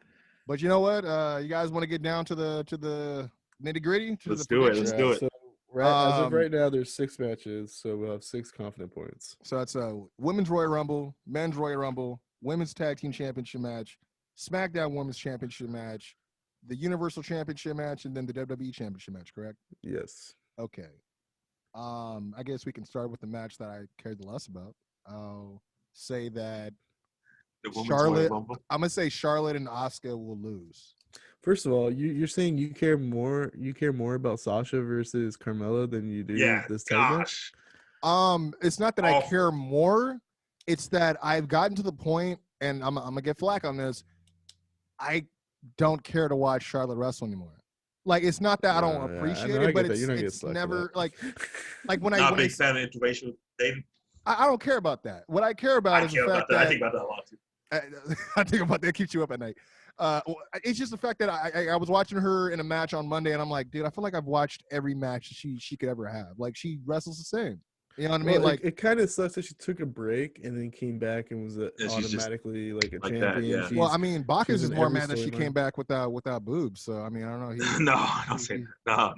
But you know what? You guys want to get down to the nitty gritty to Let's the do it. Let's predictions? do it. So as of Um, right now, there's 6 matches, so we'll have 6 confident points. So it's a women's Royal Rumble, men's Royal Rumble, women's tag team championship match, SmackDown women's championship match, the Universal Championship match, and then the WWE Championship match. Correct? Yes. Okay. I guess we can start with the match that I cared the less about. I'll say that The women's Charlotte. Royal Rumble. I'm gonna say Charlotte and Asuka will lose. First of all, you're saying you care more about Sasha versus Carmella than you do Yeah. this tag match? Gosh. It's not that I Awful. care more. It's that I've gotten to the point, and I'm gonna get flack on this. I don't care to watch Charlotte wrestle anymore. Like, it's not that I don't Yeah, appreciate I it, but get that. You're not getting it's slack for never that. like when Not a I big fan of interracial dating. I don't care about that. What I care about I is care the about fact that. I that think about that a lot too. I think about that keeps you up at night. It's just the fact that I was watching her in a match on Monday, and I'm like, dude, I feel like I've watched every match she could ever have. Like, she wrestles the same. You know what I mean? Well, Like, it kind of sucks that she took a break and then came back and was she's just automatically like a like that, champion. yeah. well, I mean, Bacchus she's is in more every mad that she storyline. came back without boobs. So I mean, I don't know. No, I don't say that. No.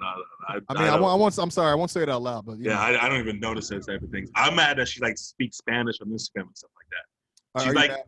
I mean, I won't. I'm sorry, I won't say it out loud. But Yeah, I don't even notice those type of things. I'm mad that she like speaks Spanish on Instagram and stuff like that.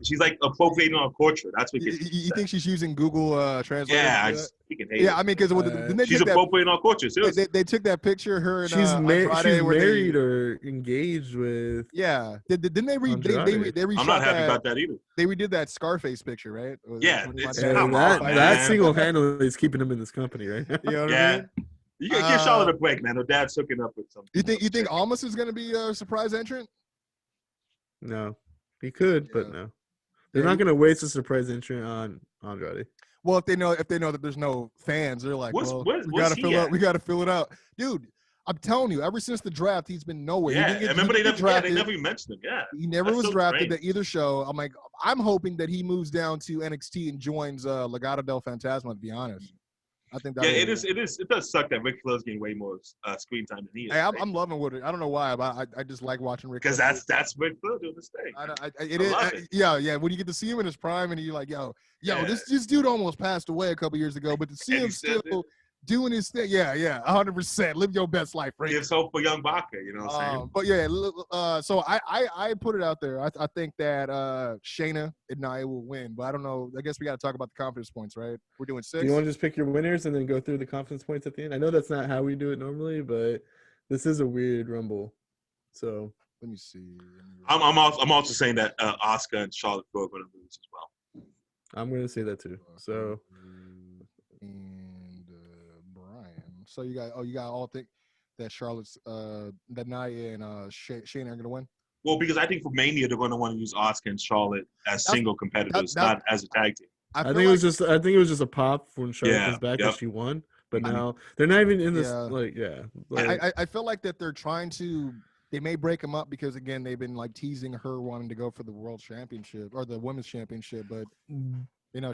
She's like appropriating on culture. That's what gets me you upset. think she's using Google Translator? Yeah, I to do that? freaking hate Yeah. it. I mean, because didn't they She's take that? appropriating on culture. Seriously. They took that picture of her and She's Andrade where married or engaged with. Yeah. Didn't they Andrade. they reshot I'm not happy that? about that either. They redid that Scarface picture, right? Yeah, When it's- Montana come was on, fighting. that man. single-handedly is keeping him in this company right now. You know what I Yeah. mean? You gotta give Charlotte a break, man. Her dad's hooking up with some. You think Almas is going to be a surprise entrant? No, he could, but Yeah. no. They're Yeah, not going to waste a surprise entrant on Andrade. Well, if they know that there's no fans, they're like, What's we got to he fill at? up. We got to fill it out, dude. I'm telling you, ever since the draft, he's been nowhere. Yeah, He I didn't get, remember he they didn't get never drafted. they never even mentioned him. Yeah, He never That's was so drafted strange. to either show. I'm hoping that he moves down to NXT and joins Legado del Fantasma. To be honest, I think that. Yeah, it is. It does suck that Ric Flair's getting way more screen time than he is. Hey, I'm loving what it. I don't know why, but I just like watching Rick. Because that's Ric Flair doing this thing. It is. love it. Yeah. When you get to see him in his prime, and you're like, yo, Yeah. this dude almost passed away a couple years ago, but to see And him he said still doing his thing, yeah, 100%. Live your best life, right? Gives hope for young Baka. You know what I'm saying? But yeah, so I put it out there. I think that Shayna and Nia will win, but I don't know. I guess we got to talk about the confidence points, right? We're doing 6. Do you want to just pick your winners and then go through the confidence points at the end? I know that's not how we do it normally, but this is a weird Rumble. So let me see. I'm also saying that Asuka and Charlotte Flair are going to lose as well. I'm going to say that too. So and Brian. So you got all think that Charlotte's that Nia and Shayna are gonna win. Well, because I think for Mania they're going to want to use Asuka and Charlotte as single competitors, not as a tag team. I think it was just a pop when Charlotte comes back yep. that she won. But now they're not even in this. Yeah. I feel like that they're trying to. They may break them up because again they've been like teasing her wanting to go for the world championship or the women's championship, but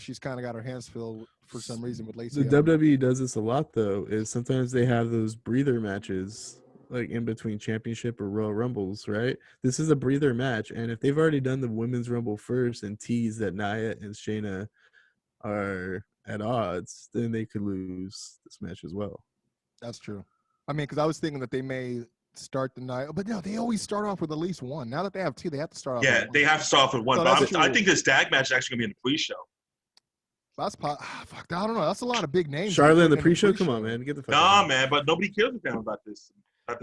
she's kind of got her hands filled for some reason with Lacey. The WWE does this a lot though. Is sometimes they have those breather matches like in between championship or Royal Rumbles, right? This is a breather match, and if they've already done the women's Rumble first and teased that Nia and Shayna are at odds, then they could lose this match as well. That's true. I mean, because I was thinking that they may start the night, but no, they always start off with at least one. Now that they have 2, they have to start off. Yeah, they have to start off with one. So But I think this tag match is actually going to be in the pre-show. That's fuck. I don't know. That's a lot of big names. Charlotte in the pre-show. Come on, man, get the fuck. Nah, man, but nobody cares about this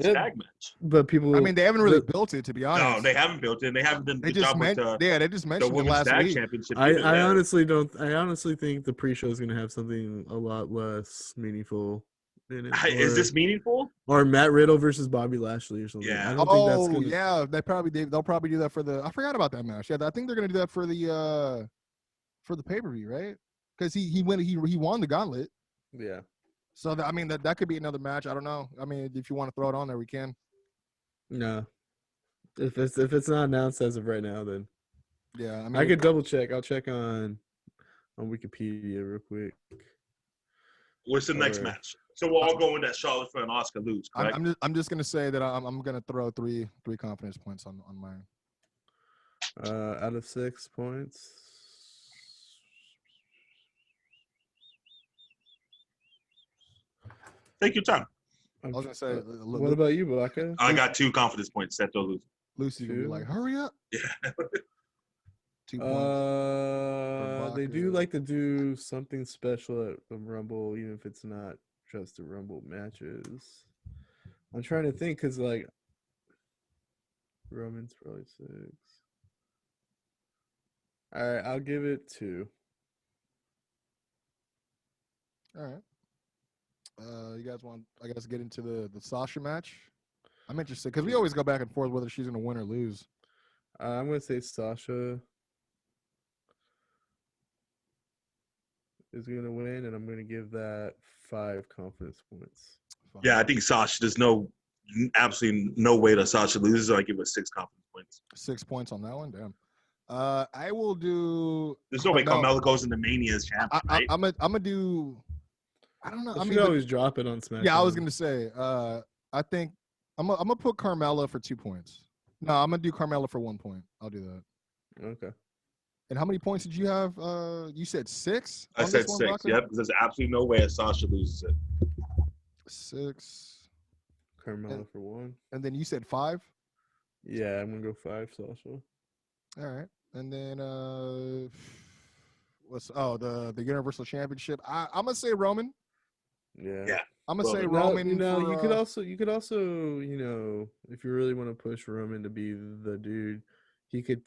tag match. But people. I mean, they haven't really built it, to be honest. No, they haven't built it. And they haven't done. They just mentioned it last week. Championship. I honestly don't. I honestly think the pre-show is going to have something a lot less meaningful in it. Is this meaningful? Or Matt Riddle versus Bobby Lashley or something. Yeah. I don't think that's gonna... yeah. They'll probably do that for the. I forgot about that match. Yeah, I think they're going to do that for the pay-per-view, right? Because he won the gauntlet. Yeah. So that could be another match. I don't know. I mean, if you want to throw it on there, we can. No. If it's not announced as of right now, then yeah. I mean, I could double check. I'll check on Wikipedia real quick. What's the next match? So we're all going that Charlotte Flair and Asuka lose, correct? I'm just gonna say that I'm gonna throw three confidence points on mine. Out of 6 points. Take your time. I was gonna say, what about you, Baka? I got 2 confidence points. Set those. Lucy's gonna be like, hurry up. Yeah. 2 points. They do like to do something special at the Rumble, even if it's not just the Rumble matches. I'm trying to think because like Roman's probably 6. All right, I'll give it 2. All right. You guys want, I guess, get into the Sasha match? I'm interested because we always go back and forth whether she's gonna win or lose. I'm gonna say Sasha is gonna win, and I'm gonna give that 5 confidence points. Yeah, I think Sasha. There's absolutely no way that Sasha loses. So I give her 6 confidence points. 6 points on that one. Damn. I will do. There's no way Carmella goes into Mania as champion, right? I'm gonna do. I don't know. I mean, always drop it on SmackDown. Yeah, I was gonna say. I think I'm gonna put Carmella for 2 points. No, I'm gonna do Carmella for 1 point. I'll do that. Okay. And how many points did you have? You said 6? I said 6. Yep, because there's absolutely no way that Sasha loses it. 6. Carmella for 1. And then you said 5? Yeah, I'm gonna go 5, Sasha. All right. And then the Universal Championship. I'm gonna say Roman. Yeah. I'm gonna say Roman. You could also, if you really want to push Roman to be the dude, he could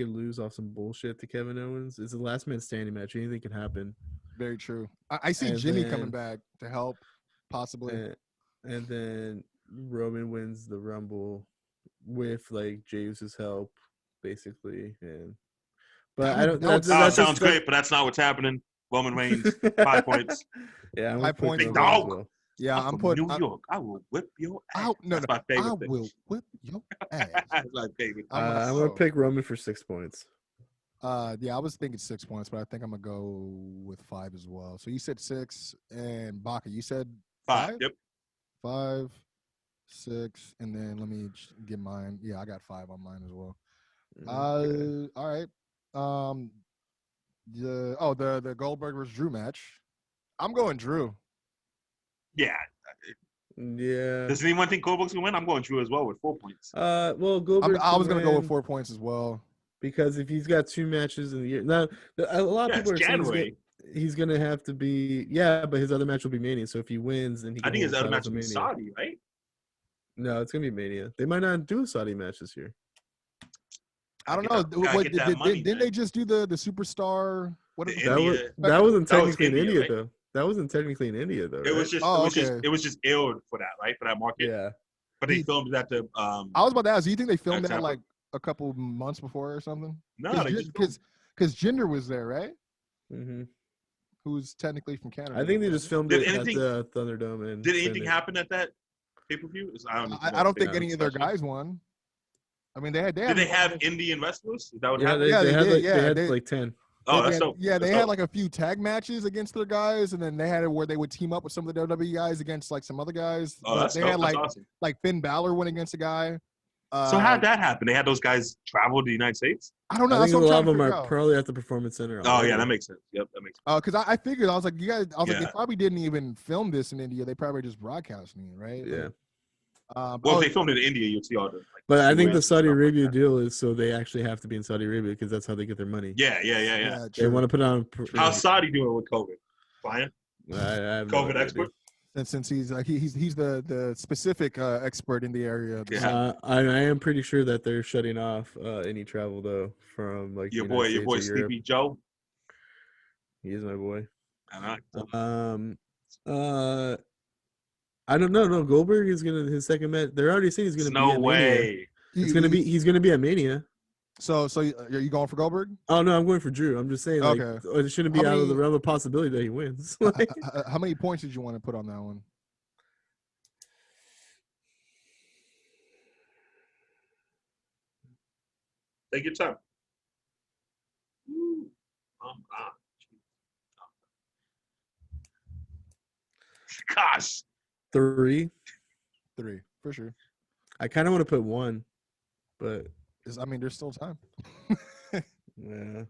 lose off some bullshit to Kevin Owens. It's a last man standing match. Anything can happen. Very true. I see Jimmy coming back to help, possibly. And then Roman wins the Rumble with like Jeyus's help, basically. That sounds great, but that's not what's happening. Roman Reigns, 5 points. Yeah, I'm 5 points. Big dog. Yeah, I'm putting New York. I will whip your ass. That's my favorite thing. Will whip your ass. That's my favorite. I'm gonna pick Roman for 6 points. Yeah, I was thinking 6 points, but I think I'm gonna go with 5 as well. So you said 6, and Baka, you said 5? Yep. 5, 6, and then let me get mine. Yeah, I got 5 on mine as well. Okay. All right. The Goldberg versus Drew match. I'm going Drew. Yeah. Yeah. Does anyone think Goldberg's gonna win? I'm going Drew as well with 4 points. Well, Goldberg. I was gonna go with 4 points as well because if he's got 2 matches in the year now, a lot of people are saying he's gonna have to be. Yeah, but his other match will be Mania. So if he wins, then he. I think his other match will be Saudi, right? No, it's gonna be Mania. They might not do a Saudi match this year. I don't know. Didn't they just do the Superstar? That wasn't technically in India, though. That wasn't technically in India, though. It was just it was just aired for that, right? For that market. Yeah. But they filmed it at the. I was about to ask. Do you think they filmed that like a couple months before or something? No, because Jinder was there, right? Mm-hmm. Who's technically from Canada? I think they just filmed it at the Thunderdome. And did anything happen at that pay-per-view? I don't think any of their guys won. I mean, did they have Indian wrestlers? Is that what happened? They had like 10. Oh, that's dope. Yeah, they had like a few tag matches against their guys, and then they had it where they would team up with some of the WWE guys against like some other guys. Oh, that's they dope. had That's awesome. Like Finn Balor went against a guy. So how did that happen? They had those guys travel to the United States? I don't know. I think a lot of them are probably at the Performance Center. Oh, yeah, that makes sense. Yep, that makes sense. Because I figured, I was like, they probably didn't even film this in India. They probably just broadcasting it, right? Yeah. Well, if they filmed it in India, you'll see all the. But I think the Saudi Arabia deal is so they actually have to be in Saudi Arabia because that's how they get their money. Yeah. They want to put on. How's Saudi doing with COVID? Fine. COVID expert. And since he's the specific expert in the area. Yeah. I am pretty sure that they're shutting off any travel though from like your boy Sleepy Joe. He is my boy. I know. I don't know. No, Goldberg is his second match. They're already saying he's gonna be. No way. He's gonna be at Mania. So are you going for Goldberg? Oh no, I'm going for Drew. I'm just saying, like, it shouldn't be out of the realm of possibility that he wins. How many points did you want to put on that one? Take your time. Gosh. 3 for sure. I kind of want to put 1, but I mean, there's still time. Yeah.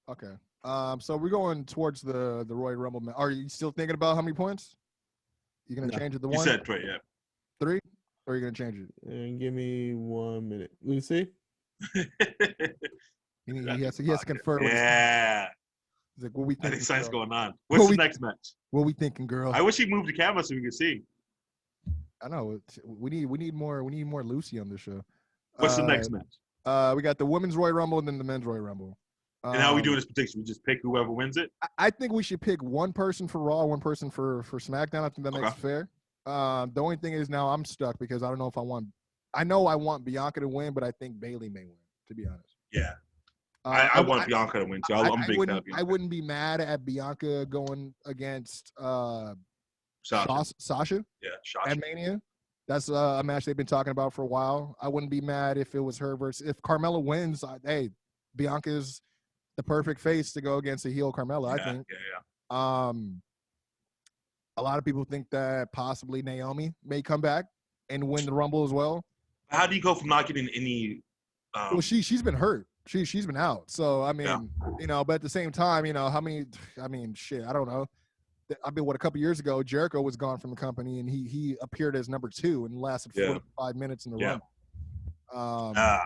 Okay. So we're going towards the Royal Rumble. Are you still thinking about how many points? You gonna change it to You one? said 3, yeah. 3? Or are you gonna change it? And give me 1 minute. Lucy? He has to confirm. Yeah. He's like, what we I thinking? think something's Girl? going on. What's What the next match? What we thinking, girl? I wish he moved the camera so we could see. I know we need more Lucy on this show. What's the next match? We got the women's Royal Rumble and then the men's Royal Rumble. And how are we doing this prediction? We just pick whoever wins it? I think we should pick one person for Raw, one person for SmackDown. I think that makes it fair. The only thing is now I'm stuck because I don't know if I want. I know I want Bianca to win, but I think Bayley may win. To be honest. Yeah. I want Bianca to win too. I'm a big fan of Bianca. I wouldn't be mad at Bianca going against Sasha. Yeah, Sasha. At Mania. That's a match they've been talking about for a while. I wouldn't be mad if it was her versus if Carmella wins. Hey, Bianca's the perfect face to go against a heel Carmella. I think. Yeah. A lot of people think that possibly Naomi may come back and win the Rumble as well. How do you go from not getting any? Well, she's been hurt. She's been out. So I mean, but at the same time, how many? I mean, shit, I don't know. I mean, a couple years ago, Jericho was gone from the company, and he appeared as number 2 and lasted 45 minutes in the Rumble.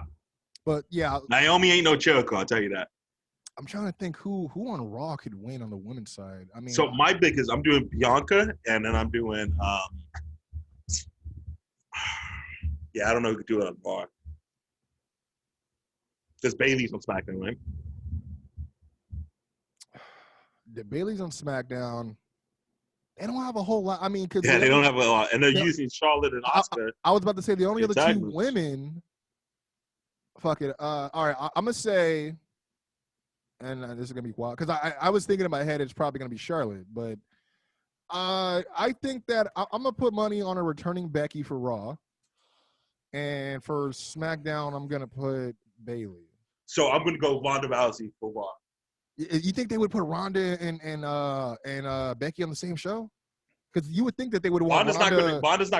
But yeah, Naomi ain't no Jericho. I'll tell you that. I'm trying to think who on Raw could win on the women's side. I mean, so my pick is I'm doing Bianca, and then I'm doing I don't know who could do it on Raw. Because Bayley's on SmackDown, right? The Bayley's on SmackDown. They don't have a whole lot. I mean, because they don't have a lot, and they're using Charlotte and Asuka. I was about to say the only other 2 women. Fuck it. All right, I'm gonna say, and this is gonna be wild because I was thinking in my head it's probably gonna be Charlotte, but I think that I'm gonna put money on a returning Becky for Raw, and for SmackDown I'm gonna put Bayley. So I'm gonna go Ronda Rousey for Raw. You think they would put Ronda and Becky on the same show? Because you would think that they would want Ronda's not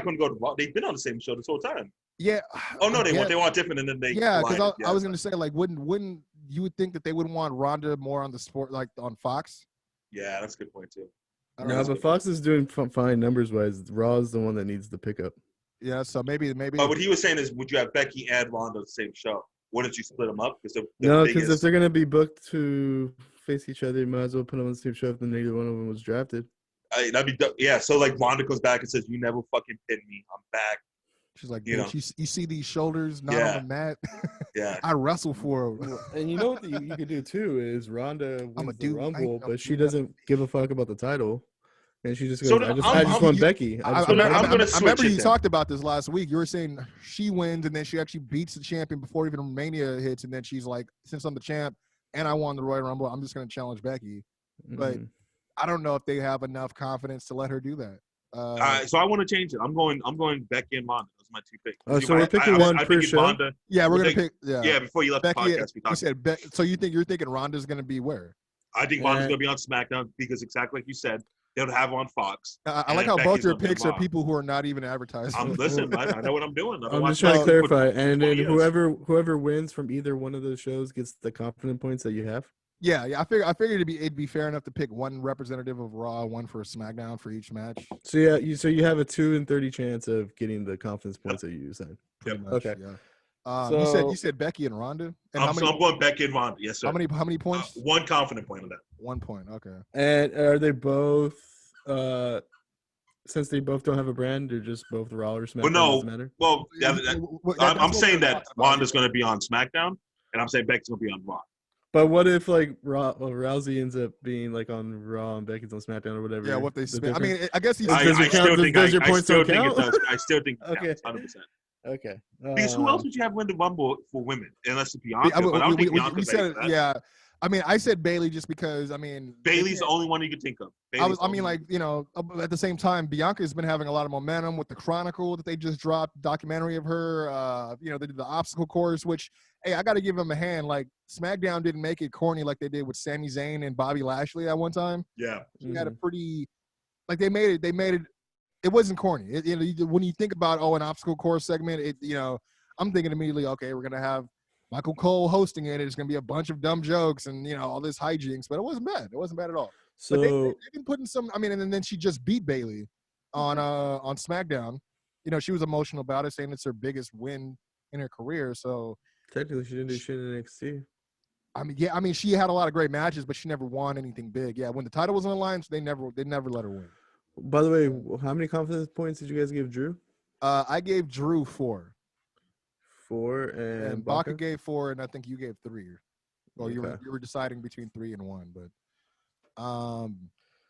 going to go to Raw. They've been on the same show this whole time. Yeah. Oh no, they want different, and then they. Yeah, because I was going to say wouldn't you would think that they would want Ronda more on the sport on Fox? Yeah, that's a good point too. No, but Fox is doing fine numbers wise. Raw is the one that needs the pickup. Yeah, so maybe. But what he was saying is, would you have Becky and Ronda on the same show? Wouldn't you split them up? Because if they're gonna be booked to face each other, you might as well put them on the same show if neither one of them was drafted. That'd be So Ronda goes back and says, "You never fucking pinned me. I'm back." She's like, you see these shoulders not on the mat. Yeah, I wrestle for them. And you know what you could do too is Ronda wins the Rumble, but she doesn't give a fuck about the title. And she just goes, I just want Becky. I remember you talked about this last week. You were saying she wins, and then she actually beats the champion before even Mania hits, and then she's like, since I'm the champ and I won the Royal Rumble, I'm just going to challenge Becky. But I don't know if they have enough confidence to let her do that. So I want to change it. I'm going Becky and Ronda. Those are my 2 picks. Oh, so we're picking one per show? Ronda. Yeah, we're going to pick. Yeah, before you left Becky, the podcast, we talked. You said so you're thinking Ronda's going to be where? I think Ronda's going to be on SmackDown because exactly like you said, they'll have her on Fox. I like how both your picks are people who are not even advertised. Listen, I know what I'm doing. I'm just trying to clarify. And then whoever wins from either one of those shows gets the confident points that you have. Yeah. I figured it'd be fair enough to pick one representative of Raw, one for SmackDown for each match. So yeah, you have a 2 in 30 chance of getting the confidence points that you use then. Okay. Yeah. You said Becky and Ronda. And I'm going Becky and Ronda. Yes, sir. How many points? 1 confident point on that. 1 point. Okay. And are they both? Since they both don't have a brand, they're just both Raw or SmackDown. Well, no. Matter? Well, I'm saying that Ronda's going to be on SmackDown, and I'm saying Becky's going to be on Raw. But what if Rousey ends up being on Raw and Becky's on SmackDown or whatever? Yeah, what they spend. I mean, I guess he's. Does your points still count? I still think it counts, 100%. Okay. Because who else would you have win the Rumble for women? Unless it's Bianca. But I don't think Bianca. We said, yeah. I mean, I said Bayley just because, Bayley's the only one you could think of. At the same time, Bianca's been having a lot of momentum with the Chronicle that they just dropped, documentary of her. They did the obstacle course, which, hey, I got to give them a hand. SmackDown didn't make it corny like they did with Sami Zayn and Bobby Lashley at one time. Yeah. She had a pretty, they made it it wasn't corny. When you think about an obstacle course segment, I'm thinking immediately, okay, we're gonna have Michael Cole hosting it. It's gonna be a bunch of dumb jokes and all this hijinks, but it wasn't bad. It wasn't bad at all. But they've been putting some. I mean, and then she just beat Bailey on SmackDown. She was emotional about it, saying it's her biggest win in her career. So technically, she didn't do shit in NXT. I mean, she had a lot of great matches, but she never won anything big. Yeah, when the title was on the line, they never let her win. By the way, how many confidence points did you guys give Drew? I gave Drew 4. 4, and Baka gave 4, and I think you gave 3. Well, okay. you were deciding between 3 and 1, but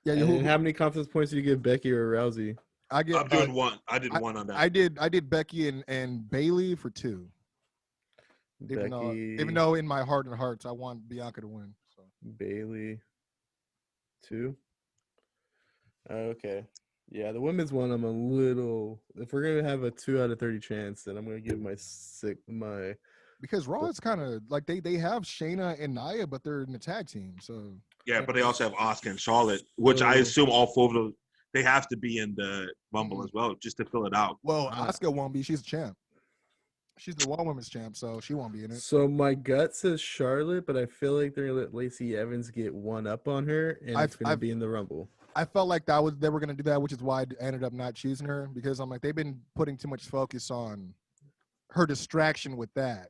yeah. And how many confidence points did you give Becky or Rousey? I'm doing 1. I did 1 on that. I did Becky and Bailey for 2. Even though in my heart and hearts I want Bianca to win. So. Bailey 2. Okay. Yeah, the women's one I'm a little. If we're gonna have a 2 out of 30 chance, then I'm gonna give my because Raw is kind of like they have Shayna and Nia, but they're in the tag team. So yeah, but they also have Asuka and Charlotte, which I assume all 4 of them they have to be in the Rumble as well, just to fill it out. Well, Asuka won't be. She's a champ. She's the Raw Women's champ, so she won't be in it. So my gut says Charlotte, but I feel like they're gonna let Lacey Evans get one up on her, and it's gonna be in the Rumble. I felt like they were gonna do that, which is why I ended up not choosing her, because I'm like, they've been putting too much focus on her distraction with that,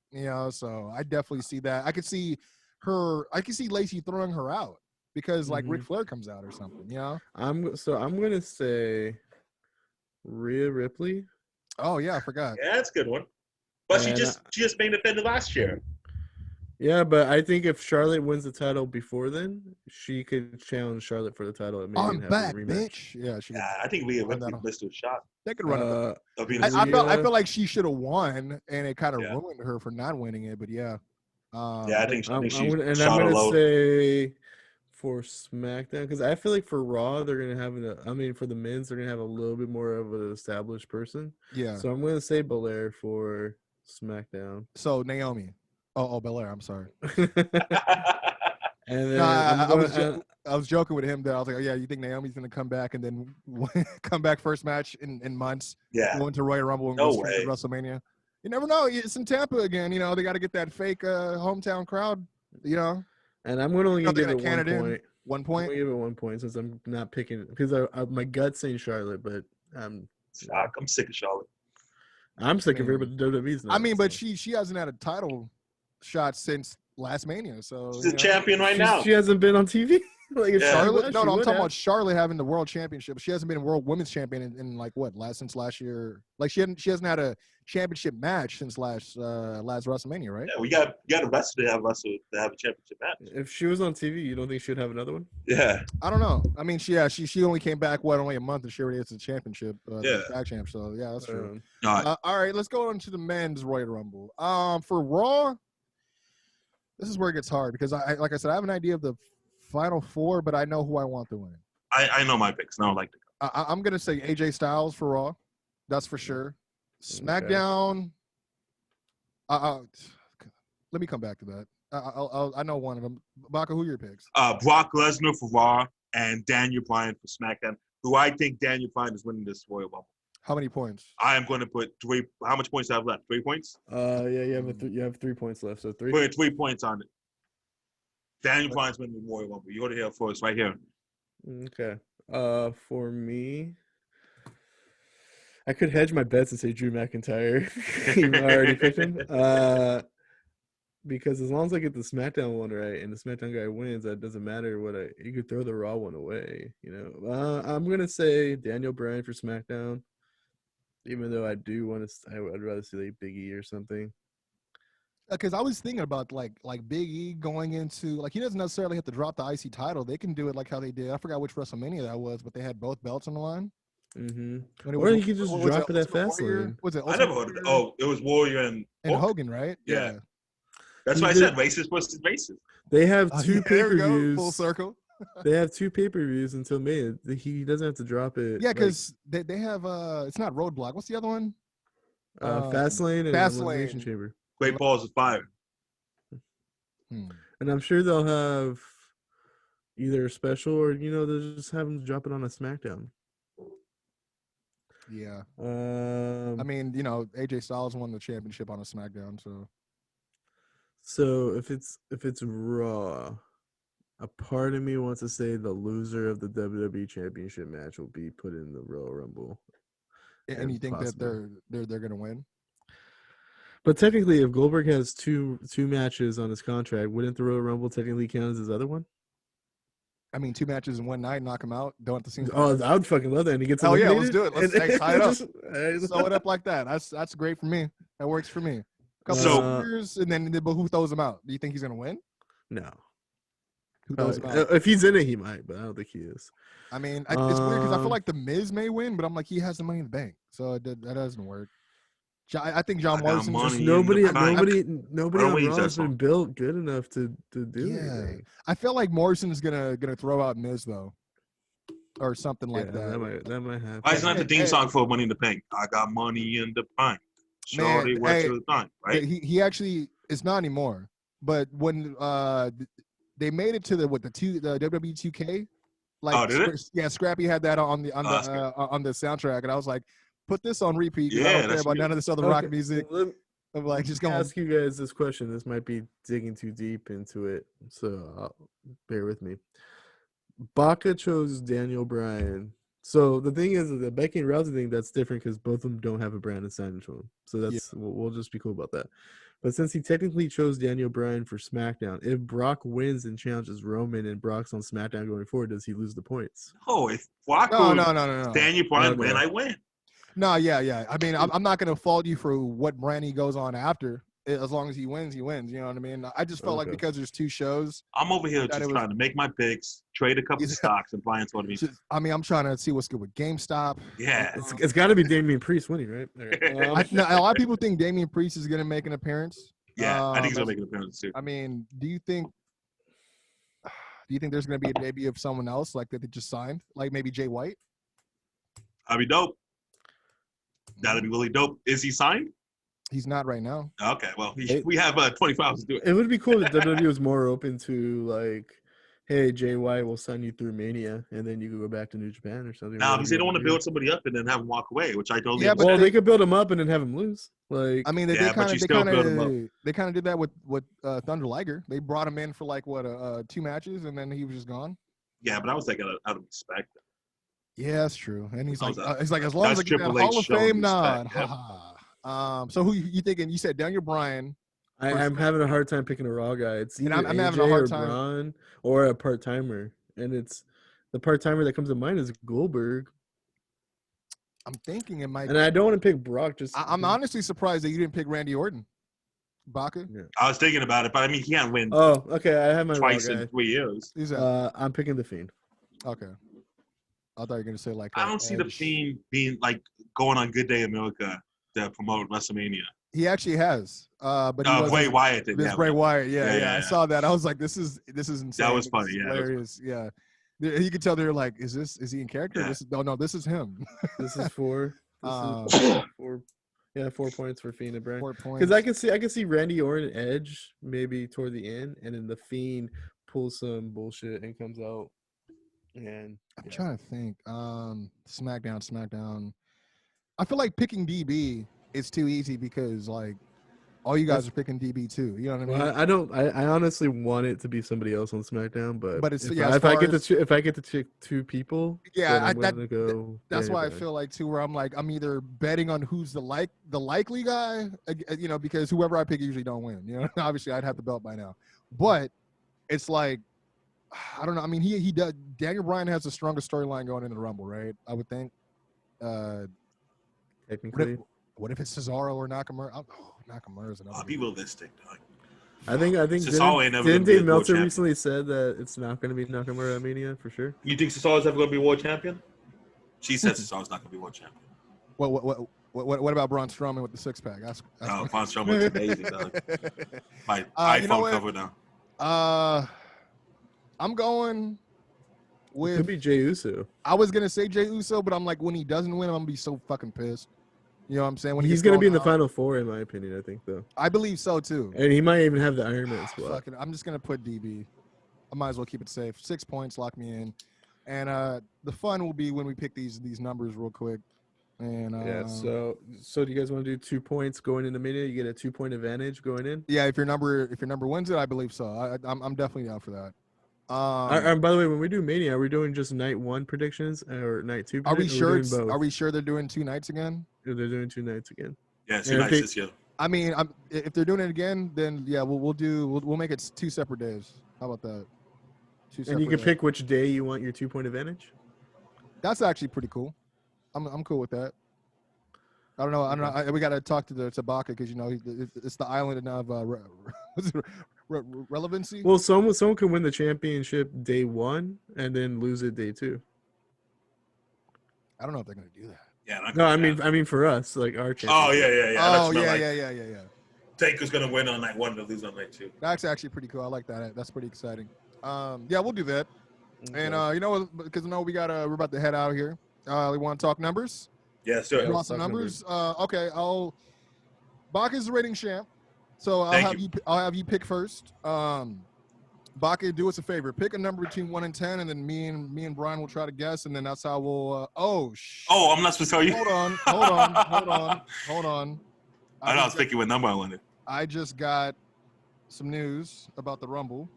So I definitely see that. I could see Lacey throwing her out because like Ric Flair comes out or something, I'm gonna say Rhea Ripley. Oh yeah, I forgot. Yeah, that's a good one. But she just main defended last year. Yeah, but I think if Charlotte wins the title before then, she could challenge Charlotte for the title. I'm back, bitch. Yeah, I think Rhea Ripley missed a shot. They could run it. I feel like she should have won, and it kind of ruined her for not winning it. But yeah. I think I'm gonna say for SmackDown, because I feel like for Raw they're gonna have for the men's they're gonna have a little bit more of an established person. Yeah. So I'm gonna say Belair for SmackDown. So Naomi. Oh, Belair. I'm sorry. And then I was joking with him that I was like, oh, yeah, you think Naomi's gonna come back and then come back first match in months? Yeah. Go into Royal Rumble and go straight to WrestleMania. You never know. It's in Tampa again. They got to get that fake hometown crowd. And I'm gonna only give it 1 point. 1 point. I'm gonna give it 1 point since I'm not picking because my gut's saying Charlotte, but I'm sick of Charlotte. I'm sick of her, but WWE's not. But she hasn't had a title shot since last Mania, so she's a champion right now. She hasn't been on TV. Charlotte. No, I'm talking about Charlotte having the world championship. She hasn't been a world women's champion in like what since last year. Like she hasn't had a championship match since last WrestleMania, right? Yeah, we got a wrestler to have a championship match. If she was on TV, you don't think she'd have another one? Yeah, I don't know. I mean, she only came back only a month, and she already has the championship, tag champ. So yeah, that's true. All right, let's go on to the men's Royal Rumble. For Raw, this is where it gets hard because I have an idea of the Final 4, but I know who I want to win. I know my picks. Now I like to. I'm gonna say AJ Styles for Raw. That's for sure. SmackDown. Let me come back to that. I know one of them. Baka, who are your picks? Brock Lesnar for Raw and Daniel Bryan for SmackDown. Who I think Daniel Bryan is winning this Royal Rumble. How many points? I am going to put 3. How much points do I have left? 3 points? Yeah, you have 3 points left. So 3. Put 3 points on it. Daniel Bryan's winning the Royal Rumble. You go to here for us right here. Okay. For me, I could hedge my bets and say Drew McIntyre. Even though I already picked him. Because as long as I get the SmackDown one right and the SmackDown guy wins, that doesn't matter you could throw the Raw one away. I'm gonna say Daniel Bryan for SmackDown. Even though I would rather see like Big E or something. Because I was thinking about like Big E going into he doesn't necessarily have to drop the IC title. They can do it like how they did. I forgot which WrestleMania that was, but they had both belts on the line. Mm-hmm. Or you could just drop it at Fastlane. Was it? I never heard of it. Oh, it was Warrior and Hogan, right? Yeah. That's why I said racist versus racist. They have 2 pay-per-views. Full circle. They have 2 pay-per-views until May. He doesn't have to drop it. Yeah, because they have it's not Roadblock. What's the other one? Fastlane and Elimination Chamber. Great Balls of Fire. And I'm sure they'll have either a special or they'll just have them drop it on a SmackDown. Yeah. I mean, you know, AJ Styles won the championship on a SmackDown, so. So if it's Raw, a part of me wants to say the loser of the WWE Championship match will be put in the Royal Rumble. And you think that they're gonna win? But technically, if Goldberg has two matches on his contract, wouldn't the Royal Rumble technically count as his other one? I mean, 2 matches in one night, knock him out. Don't have to see him. Oh, I would fucking love that. And he gets hell yeah, eliminated. let's do it. Let's tie it up. Just, Sew it up like that. That's great for me. That works for me. Couple So- years, and then but who throws him out? Do you think he's gonna win? No. Who throws him out? If he's in it, he might, but I don't think he is. I mean, it's weird because I feel like the Miz may win, but I'm like he has the Money in the Bank, so that doesn't work. I think John Morrison money just in Nobody the bank. on wait, Raw has been built good enough to do anything. I feel like Morrison is gonna throw out Miz though, or something like that. That might happen. Why isn't that the theme song for Money in the Bank? I got money in the bank. Shorty, what's the time? Right? He actually it's not anymore. But when they made it to the WWE 2K, like did it? Yeah, Scrappy had that on the soundtrack, and I was like, put this on repeat. I don't care about none of this other rock music. I'm like, just going. Ask you guys this question. This might be digging too deep into it, so bear with me. Baca chose Daniel Bryan. So the thing is, the Becky and Rousey thing, that's different because both of them don't have a brand assigned to them. So that's we'll just be cool about that. But since he technically chose Daniel Bryan for SmackDown, if Brock wins and challenges Roman and Brock's on SmackDown going forward, does he lose the points? Oh, if Brock no. Daniel Bryan Okay. win, I win. No, yeah. I mean, I'm not gonna fault you for what brand he goes on after. As long as he wins, he wins. You know what I mean? I just felt like because there's 2 shows. I'm over here just trying to make my picks, trade a couple of stocks, and Brian's going to be. I mean, I'm trying to see what's good with GameStop. Yeah. It's got to be Damian Priest winning, right? A lot of people think Damian Priest is gonna make an appearance. Yeah, I think he's gonna make an appearance too. I mean, do you think there's gonna be a debut of someone else like that they just signed, like maybe Jay White? That'd be dope. That'd be really dope. Is he signed? He's not right now. Okay, well, we have 24 hours to do it. It would be cool if WWE was more open to like, hey, Jay White will sign you through Mania, and then you could go back to New Japan or something. Now, because they don't want to build somebody up and then have him walk away, which I totally. Yeah, well, they could build him up and then have him lose. Like, I mean, they kind of did that with Thunder Liger. They brought him in for like 2 matches, and then he was just gone. Yeah, but I was like, out of respect. Yeah, that's true. And he's like, as long as I get that Hall of Fame nod. So who you thinking? You said Daniel Bryan. I'm having a hard time picking a Raw guy. It's either I'm AJ having a hard or time. Braun or a part timer, and it's the part timer that comes to mind is Goldberg. I'm thinking it might. And I don't want to pick Brock. I'm honestly surprised that you didn't pick Randy Orton. Baca. Yeah. I was thinking about it, but I mean, he can't win. Oh, okay. I have my twice Raw guy. in 3 years. Who's that? I'm picking the Fiend. Okay. I thought you were gonna say like. I don't see the Fiend being like going on Good Day America to promote WrestleMania. He actually has, but Bray Wyatt did. This Bray Wyatt, yeah. I saw that. I was like, this is insane. That was funny. Yeah, hilarious. Yeah. You could tell they're like, is he in character? Yeah. No, this is him. This is 4. This is 4. Yeah, 4 points for Fiend and Bryan. 4 points. Because I can see Randy Orton Edge maybe toward the end, and then the Fiend pulls some bullshit and comes out. And I'm trying to think. SmackDown. I feel like picking DB is too easy because like all you guys are picking DB too. You know what I mean? Well, I honestly want it to be somebody else on SmackDown, but it's if I get to pick 2 people, yeah, then I'm gonna go. That's why I feel like too, where I'm like I'm either betting on who's the likely guy, you know, because whoever I pick usually don't win. You know, obviously I'd have the belt by now, but it's like I don't know. I mean, he does. Daniel Bryan has the strongest storyline going into the Rumble, right? I would think. Technically, what if it's Cesaro or Nakamura? Nakamura's another. I'll be realistic, dog. I think didn't Dave Meltzer recently said that it's not going to be Nakamura at Mania for sure? You think Cesaro's ever going to be world champion? She said Cesaro's not going to be world champion. What about Braun Strowman with the 6-pack? Braun Strowman's amazing, dog. My iPhone cover now. I'm going with. It could be Jey Uso. I was gonna say Jey Uso, but I'm like, when he doesn't win, I'm gonna be so fucking pissed. You know what I'm saying? When he's gonna be in the Final Four, in my opinion. I think though. I believe so too. And he might even have the Iron Man spot. I'm just gonna put DB. I might as well keep it safe. 6 points, lock me in. And the fun will be when we pick these numbers real quick. And Yeah. So do you guys want to do 2 points going in the minute? You get a 2-point advantage going in. yeah, if your number wins it, I believe so. I'm definitely down for that. By the way, when we do Mania, are we doing just night 1 predictions or night 2 Are we predictions? sure? We're doing both. Are we sure they're doing 2 nights again? They're doing 2 nights again. Yeah, 2 And nights this year. I mean, if they're doing it again, then yeah, we'll make it 2 separate days. How about that? 2 And you can days. pick which day you want your 2-point advantage. That's actually pretty cool. I'm cool with that. I don't know. We got to talk to the Tabaka because it's the island of relevancy. Well, someone can win the championship day 1 and then lose it day 2. I don't know if they're gonna do that. Yeah. No, I mean for us, like our championship. Oh yeah. Oh That's yeah. Taker's gonna win on night 1 to lose on night 2. That's actually pretty cool. I like that. That's pretty exciting. Yeah, we'll do that. Okay. And because we're about to head out here. We want to talk numbers. Yeah, sure. Draw some numbers. Okay, Baka is the rating champ, so I'll have you pick first. Baka, do us a favor. Pick a number between 1 and 10, and then me and Brian will try to guess, and then that's how we'll. Oh, I'm not supposed to tell you. Hold on. I was thinking what number I wanted. I just got some news about the Rumble.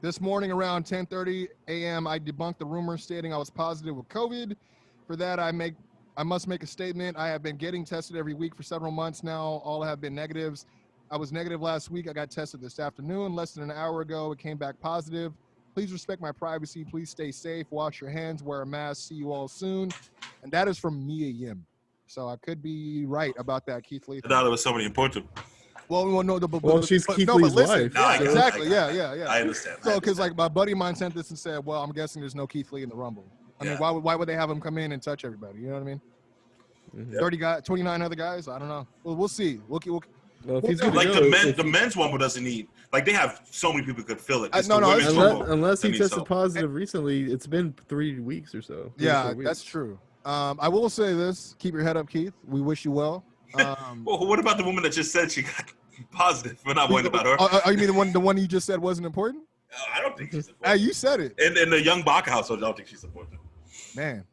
This morning around 10:30 a.m., I debunked the rumor stating I was positive with COVID. For that, I must make a statement. I have been getting tested every week for several months now. All have been negatives. I was negative last week. I got tested this afternoon. Less than an hour ago, it came back positive. Please respect my privacy. Please stay safe. Wash your hands. Wear a mask. See you all soon. And that is from Mia Yim. So I could be right about that, Keith Lee. I thought it was somebody important. Well, no, she's Keith Lee's wife. Yeah, exactly. Yeah. I understand. So, because like my buddy of mine sent this and said, "Well, I'm guessing there's no Keith Lee in the Rumble." I mean, why would they have him come in and touch everybody? You know what I mean? Mm-hmm. 30 guys, 29 other guys. I don't know. Well, we'll see. Well, if he's good like to go, the men's Rumble doesn't need they have so many people could fill it. Unless he tested positive recently, it's been 3 weeks or so. Yeah, that's true. I will say this: keep your head up, Keith. We wish you well. Well, what about the woman that just said she got positive? We're not worried about her. Oh, you mean the one you just said wasn't important? I don't think she's important. You said it. In the young Baka household, I don't think she's important. Man,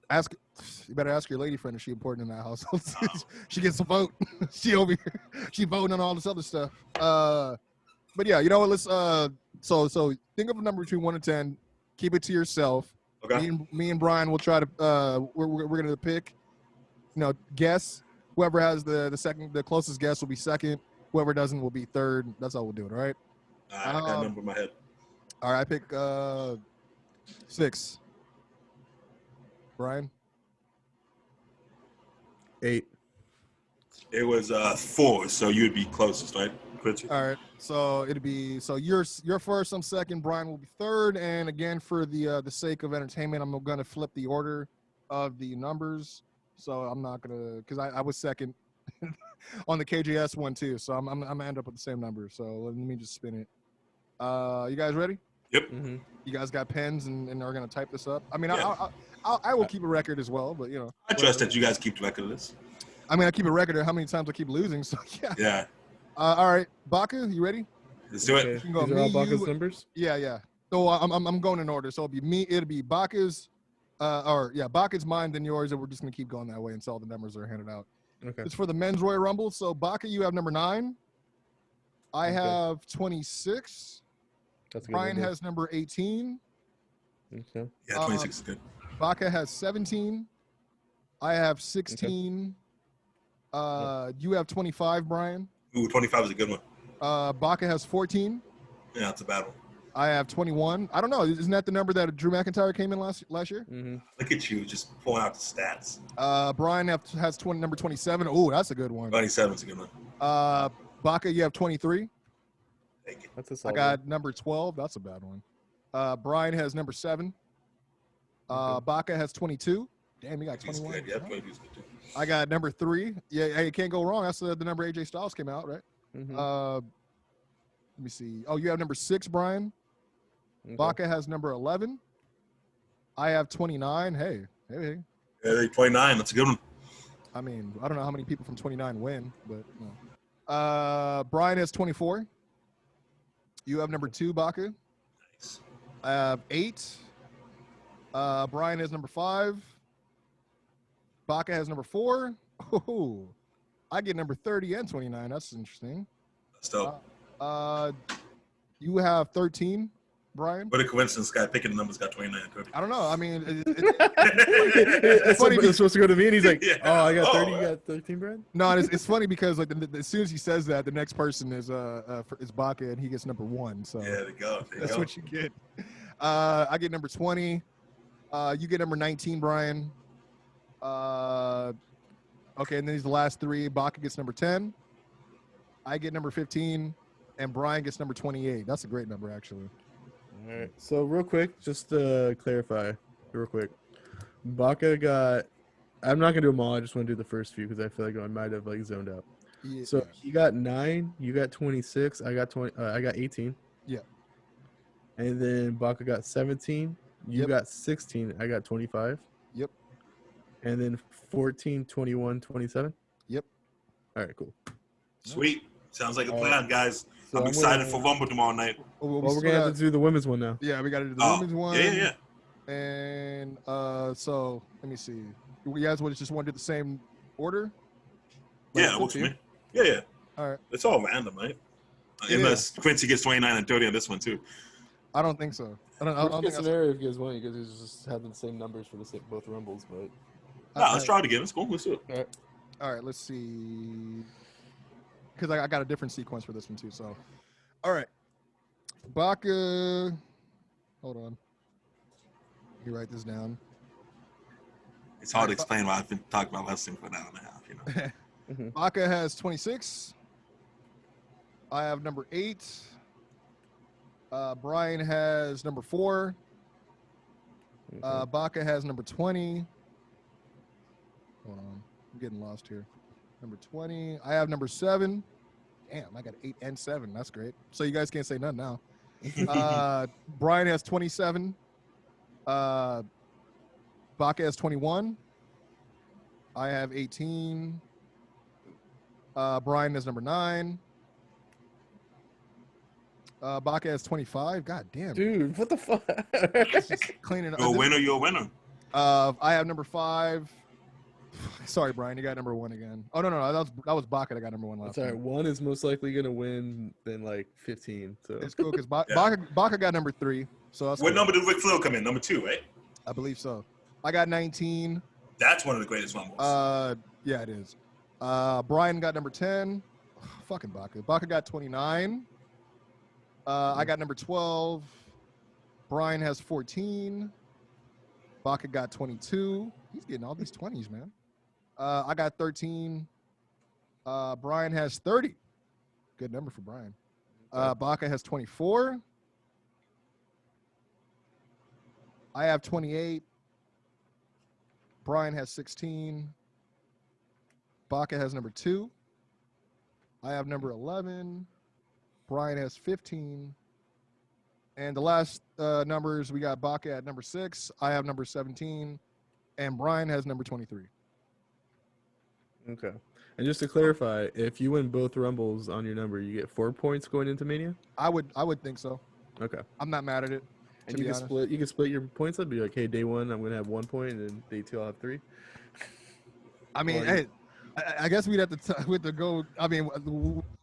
you better ask your lady friend if she's important in that household. She gets a vote. She over here. She voting on all this other stuff. But yeah, you know what? Let's so think of a number between 1 and 10. Keep it to yourself. Okay. Me and Brian will try to. We're gonna pick. Guess. Whoever has the closest guess will be second. Whoever doesn't will be third. That's how we'll do it. All right. I got a number in my head. All right, I pick 6. Brian? 8. It was 4, so you'd be closest, right? All right, so it'd be you're first, I'm second, Brian will be third, and again for the sake of entertainment, I'm gonna flip the order of the numbers. So I'm not gonna because I was second on the KJS one too, so I'm gonna end up with the same number. So let me just spin it. You guys ready? Yep. Mm-hmm. You guys got pens and are gonna type this up. I mean, Yeah. I will keep a record as well, but I trust that you guys keep track of this. I mean, I keep a record of how many times I keep losing. So yeah. Yeah. All right, Baka, you ready? Let's do it. Okay. You can go These are all me, Baka's you- numbers? Yeah. So I'm going in order. So it'll be Baka's, Baka's mine, then yours, and we're just gonna keep going that way until all the numbers are handed out. Okay. It's for the men's Royal Rumble. So Baka, you have number 9. I have 26. That's a good Brian idea. has number 18. Okay. Yeah, 26 is good. Baka has 17. I have 16. You have 25, Brian. Ooh, 25 is a good one. Baka has 14. Yeah, that's a bad one. I have 21. I don't know. Isn't that the number that Drew McIntyre came in last year? Mm-hmm. Look at you, just pulling out the stats. Brian has number 27. Oh, that's a good one. 27 is a good one. Baka, you have 23. Thank you. That's a I solid. got number 12. That's a bad one. Brian has number 7. Okay. Baka has 22. Damn, you got He's 21. good. Yeah, 22 is good too. I got number 3. Yeah, hey, you can't go wrong. That's the number AJ Styles came out, right? Mhm. Let me see. Oh, you have number 6, Brian. Okay. Baka has number 11. I have 29. Hey. Yeah, 29, that's a good one. I mean, I don't know how many people from 29 win, but Brian has 24. You have number 2, Baka. Nice. I have 8. Brian has number 5. Baca has number 4. Oh, I get number 30 and 29. That's interesting. That's dope. You have 13, Brian. What a coincidence! Guy picking the numbers got 29 and 30. I don't know. I mean, It's funny it's supposed to go to me, and he's like, Yeah. "Oh, I got 30. Oh, You got 13, Brad." no, it's funny because like as soon as he says that, the next person is Baca, and he gets number 1. So Yeah, there you go. that's what you get. I get number 20. You get number 19, Brian. Okay, and then these the last 3. Baca gets number 10. I get number 15, and Brian gets number 28. That's a great number, actually. All right. So real quick, just to clarify, real quick, Baca got. I'm not gonna do them all. I just want to do the first few because I feel like I might have like zoned out. Yeah. So he got 9. You got 26. I got 20. I got 18. Yeah. And then Baca got 17. You Yep. got 16. I got 25. Yep. And then 14, 21, 27. Yep. All right, cool. Sweet. Sounds like a All plan, guys. So I'm I'm excited gonna- for Rumble tomorrow night. Well, Well, we're gonna have to do the women's one now. Yeah, we got to do the Oh, women's one. yeah. And so let me see. You guys just want to do the same order? Yeah, Like, it works for me. Yeah. All right. It's all random, right? Yeah. Unless Quincy gets 29 and 30 on this one, too. I don't think so. I don't Worst think case that's, scenario, if you guys want, you guys just have the same numbers for both rumbles, but Let's try it again. Let's go. Let's do it. all right, let's see. Because I got a different sequence for this one, too. So, all right. Baca. Hold on. Let me write this down. It's hard to explain why I've been talking about wrestling for an hour and a half, you know. Baca has 26. I have number 8. Brian has number 4. Baca has number 20. Hold on. I'm getting lost here. Number 20. I have number 7. Damn, I got 8 and 7. That's great. So you guys can't say none now. Brian has 27. Baca has 21. I have 18. Brian has number 9. Baca has 25. God damn. dude, what the fuck? It's just cleaning up. You're a winner. You're a winner. I have number 5. Sorry, Brian. You got number 1 again. Oh, no. That was Baca that got number 1 last That's all right. time. 1 is most likely gonna win than like 15. So It's cool because Yeah. Baca got number 3. So that's What cool. number did Ric Flair come in? Number 2, right? I believe so. I got 19. That's one of the greatest Rumbles. Yeah, it is. Brian got number 10. Fucking Baca. Baca got 29. I got number 12. Brian has 14. Baca got 22. He's getting all these 20s, man. I got 13. Brian has 30. Good number for Brian. Baca has 24. I have 28. Brian has 16. Baca has number 2. I have number 11. Brian has 15. And the last numbers, we got Baca at number 6. I have number 17. And Brian has number 23. okay. And just to clarify, if you win both rumbles on your number, you get 4 points going into Mania. I would think so. Okay. I'm not mad at it. And To you be can honest. split. You can split your points up. Be like, hey, day 1 I'm gonna have 1 point, and then day 2 I'll have 3. I mean, Well, hey, I guess we'd have to go. I mean,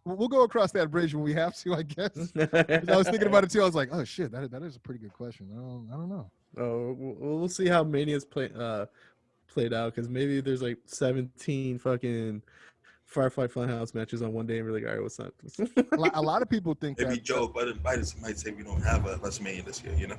we'll go across that bridge when we have to, I guess. 'Cause I was thinking about it too. I was like, oh shit, that is a pretty good question. I don't know. Oh, we'll see how Mania's played out, because maybe there's like 17 fucking Firefly Funhouse matches on one day, and we're like, all right, what's up? A lot of people think Maybe that Joe Biden might say we don't have a WrestleMania this year, you know?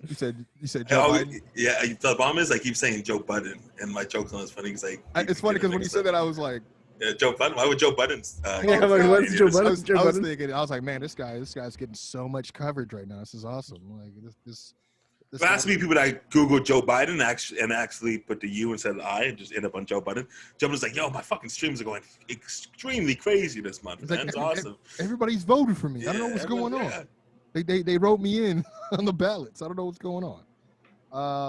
you said Joe Biden. Yeah, the bomb is I keep saying Joe Budden, and my joke's on it's funny. He's like, It's funny because when you said that, I was like, yeah, Joe Budden. Why would Joe Budden? Yeah, I'm like, what's Joe Budden? I was thinking, I was like, man, this guy's getting so much coverage right now. This is awesome. Like this. There has to be people that Google Joe Biden and actually put the U instead of the I and just end up on Joe Budden. Joe Budden's like, yo, my fucking streams are going extremely crazy this month. It's Man, like, it's awesome. Everybody's voting for me. I don't know what's going on. They wrote me in on the ballots. I don't know what's going on.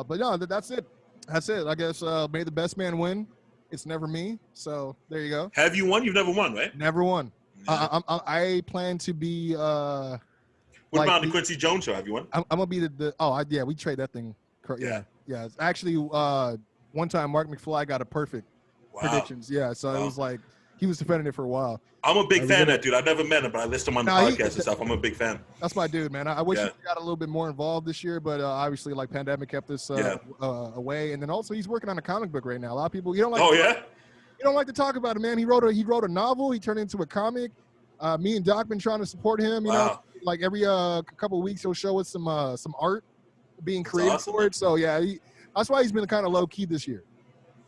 But no, that's it. That's it. I guess may the best man win. It's never me. So there you go. Have you won? You've never won, right? Never won. Yeah. I plan to be. What like about the Quincy Jones show? Have you won? I'm gonna be the. Oh, yeah. We trade that thing. Yeah. It's actually, one time Mark McFly got a perfect predictions. Yeah, so it was like he was defending it for a while. I'm a big fan of that dude. I've never met him, but I listen to him on the podcast and stuff. I'm a big fan. That's my dude, man. I wish he got a little bit more involved this year, but obviously, like, pandemic kept us away. And then also, he's working on a comic book right now. A lot of people, you don't like to talk about it, man. He wrote a novel. He turned it into a comic. Me and Doc been trying to support him. You know, like every couple of weeks he'll show us some art being created for it. So yeah, that's why he's been kind of low key this year.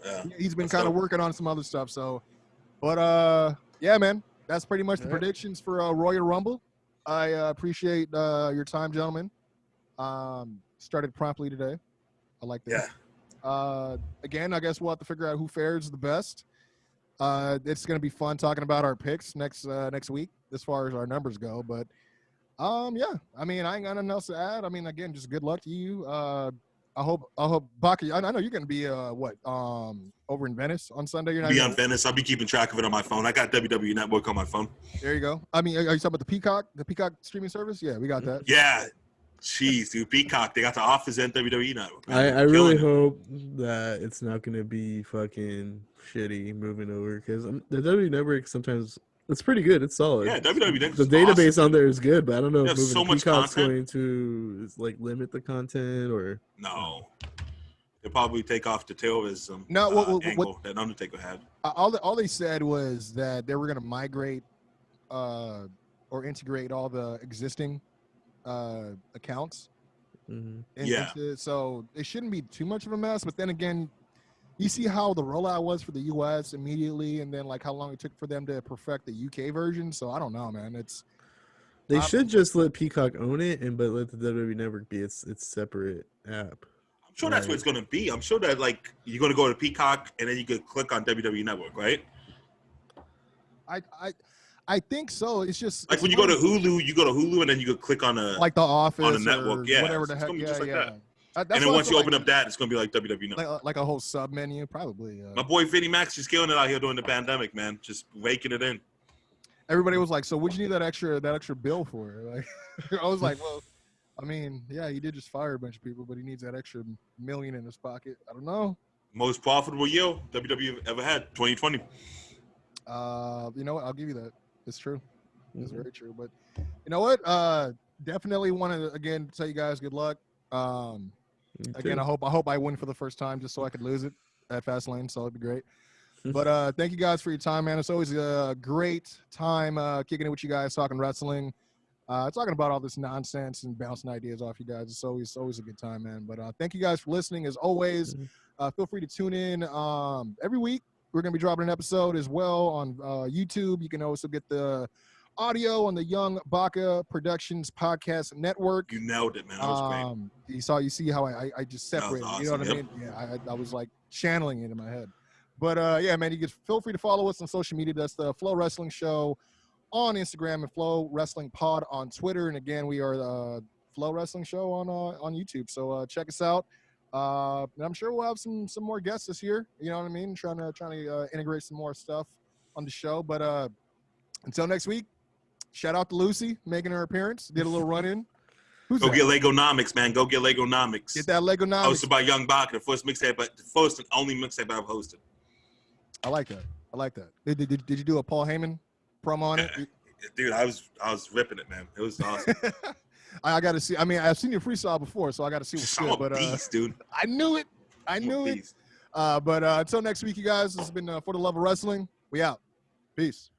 Yeah, he's been kind of working on some other stuff. So, but yeah, man, that's pretty much the predictions for Royal Rumble. I appreciate your time, gentlemen. Started promptly today. I like that. Yeah. Again, I guess we'll have to figure out who fares the best. It's going to be fun talking about our picks next week as far as our numbers go. But yeah, I mean, I ain't got nothing else to add. I mean, again, just good luck to you. I hope Baka, I know you're going to be over in Venice on Sunday. You're not be on Venice. I'll be keeping track of it on my phone. I got WWE Network on my phone. There you go. I mean, are you talking about the Peacock streaming service? Yeah, we got that. Yeah. Jeez, dude, Peacock, they got the Office and WWE Network. I really hope that it's not going to be fucking shitty moving over, because the WWE Network sometimes it's pretty good. It's solid. Yeah, WWE Network. The database on there is good, but I don't know if moving so to much Peacock's content. going to like limit the content or no. They'll probably take off the terrorism angle that Undertaker had. All they said was that they were going to migrate or integrate all the existing accounts. Mm-hmm. So it shouldn't be too much of a mess. But then again, you see how the rollout was for the U.S. immediately, and then like how long it took for them to perfect the UK version. So I don't know, man. They should just let Peacock own it, but let the WWE Network be its separate app. I'm sure that's what it's going to be. I'm sure that like you're going to go to Peacock and then you could click on WWE Network, right? I think so. It's just like when you go to Hulu, and then you could click on like The Office on the network, whatever the heck. Just like that. And then once you open up that, it's gonna be like WWE Network. Like a whole sub menu, probably. My boy Vinnie Max is killing it out here during the pandemic, man. Just raking it in. Everybody was like, "So, what'd you need that extra bill for?" Like, I was like, "Well, I mean, yeah, he did just fire a bunch of people, but he needs that extra million in his pocket. I don't know." Most profitable year WWE ever had, 2020. You know what? I'll give you that. It's true. It's very true. But you know what? Definitely want to again tell you guys good luck. Again, I hope I win for the first time just so I could lose it at Fastlane. So it'd be great. But thank you guys for your time, man. It's always a great time kicking it with you guys, talking wrestling, talking about all this nonsense and bouncing ideas off you guys. It's always a good time, man. But thank you guys for listening. As always, feel free to tune in every week. We're going to be dropping an episode as well on YouTube. You can also get the audio on the Young Baka Productions Podcast Network. You nailed it, man. That was great. You see how I just separated. Awesome. You know what I mean? Yeah, I was like channeling it in my head. But yeah, man, you can feel free to follow us on social media. That's the Flow Wrestling Show on Instagram and Flow Wrestling Pod on Twitter. And again, we are the Flow Wrestling Show on YouTube. So check us out. And I'm sure we'll have some more guests this year. You know what I mean? Trying to integrate some more stuff on the show. But until next week, shout out to Lucy making her appearance. Did a little run-in. Go get Legonomics, man. Go get Legonomics. Get that Legonomics. Hosted by Young Baka, the first and only mixtape I've hosted. I like that. Did you do a Paul Heyman promo on it? Dude, I was ripping it, man. It was awesome. I got to see. I mean, I've seen your freestyle before, so I got to see what's good. But beast, dude. I knew it. But until next week, you guys, this has been For the Love of Wrestling. We out. Peace.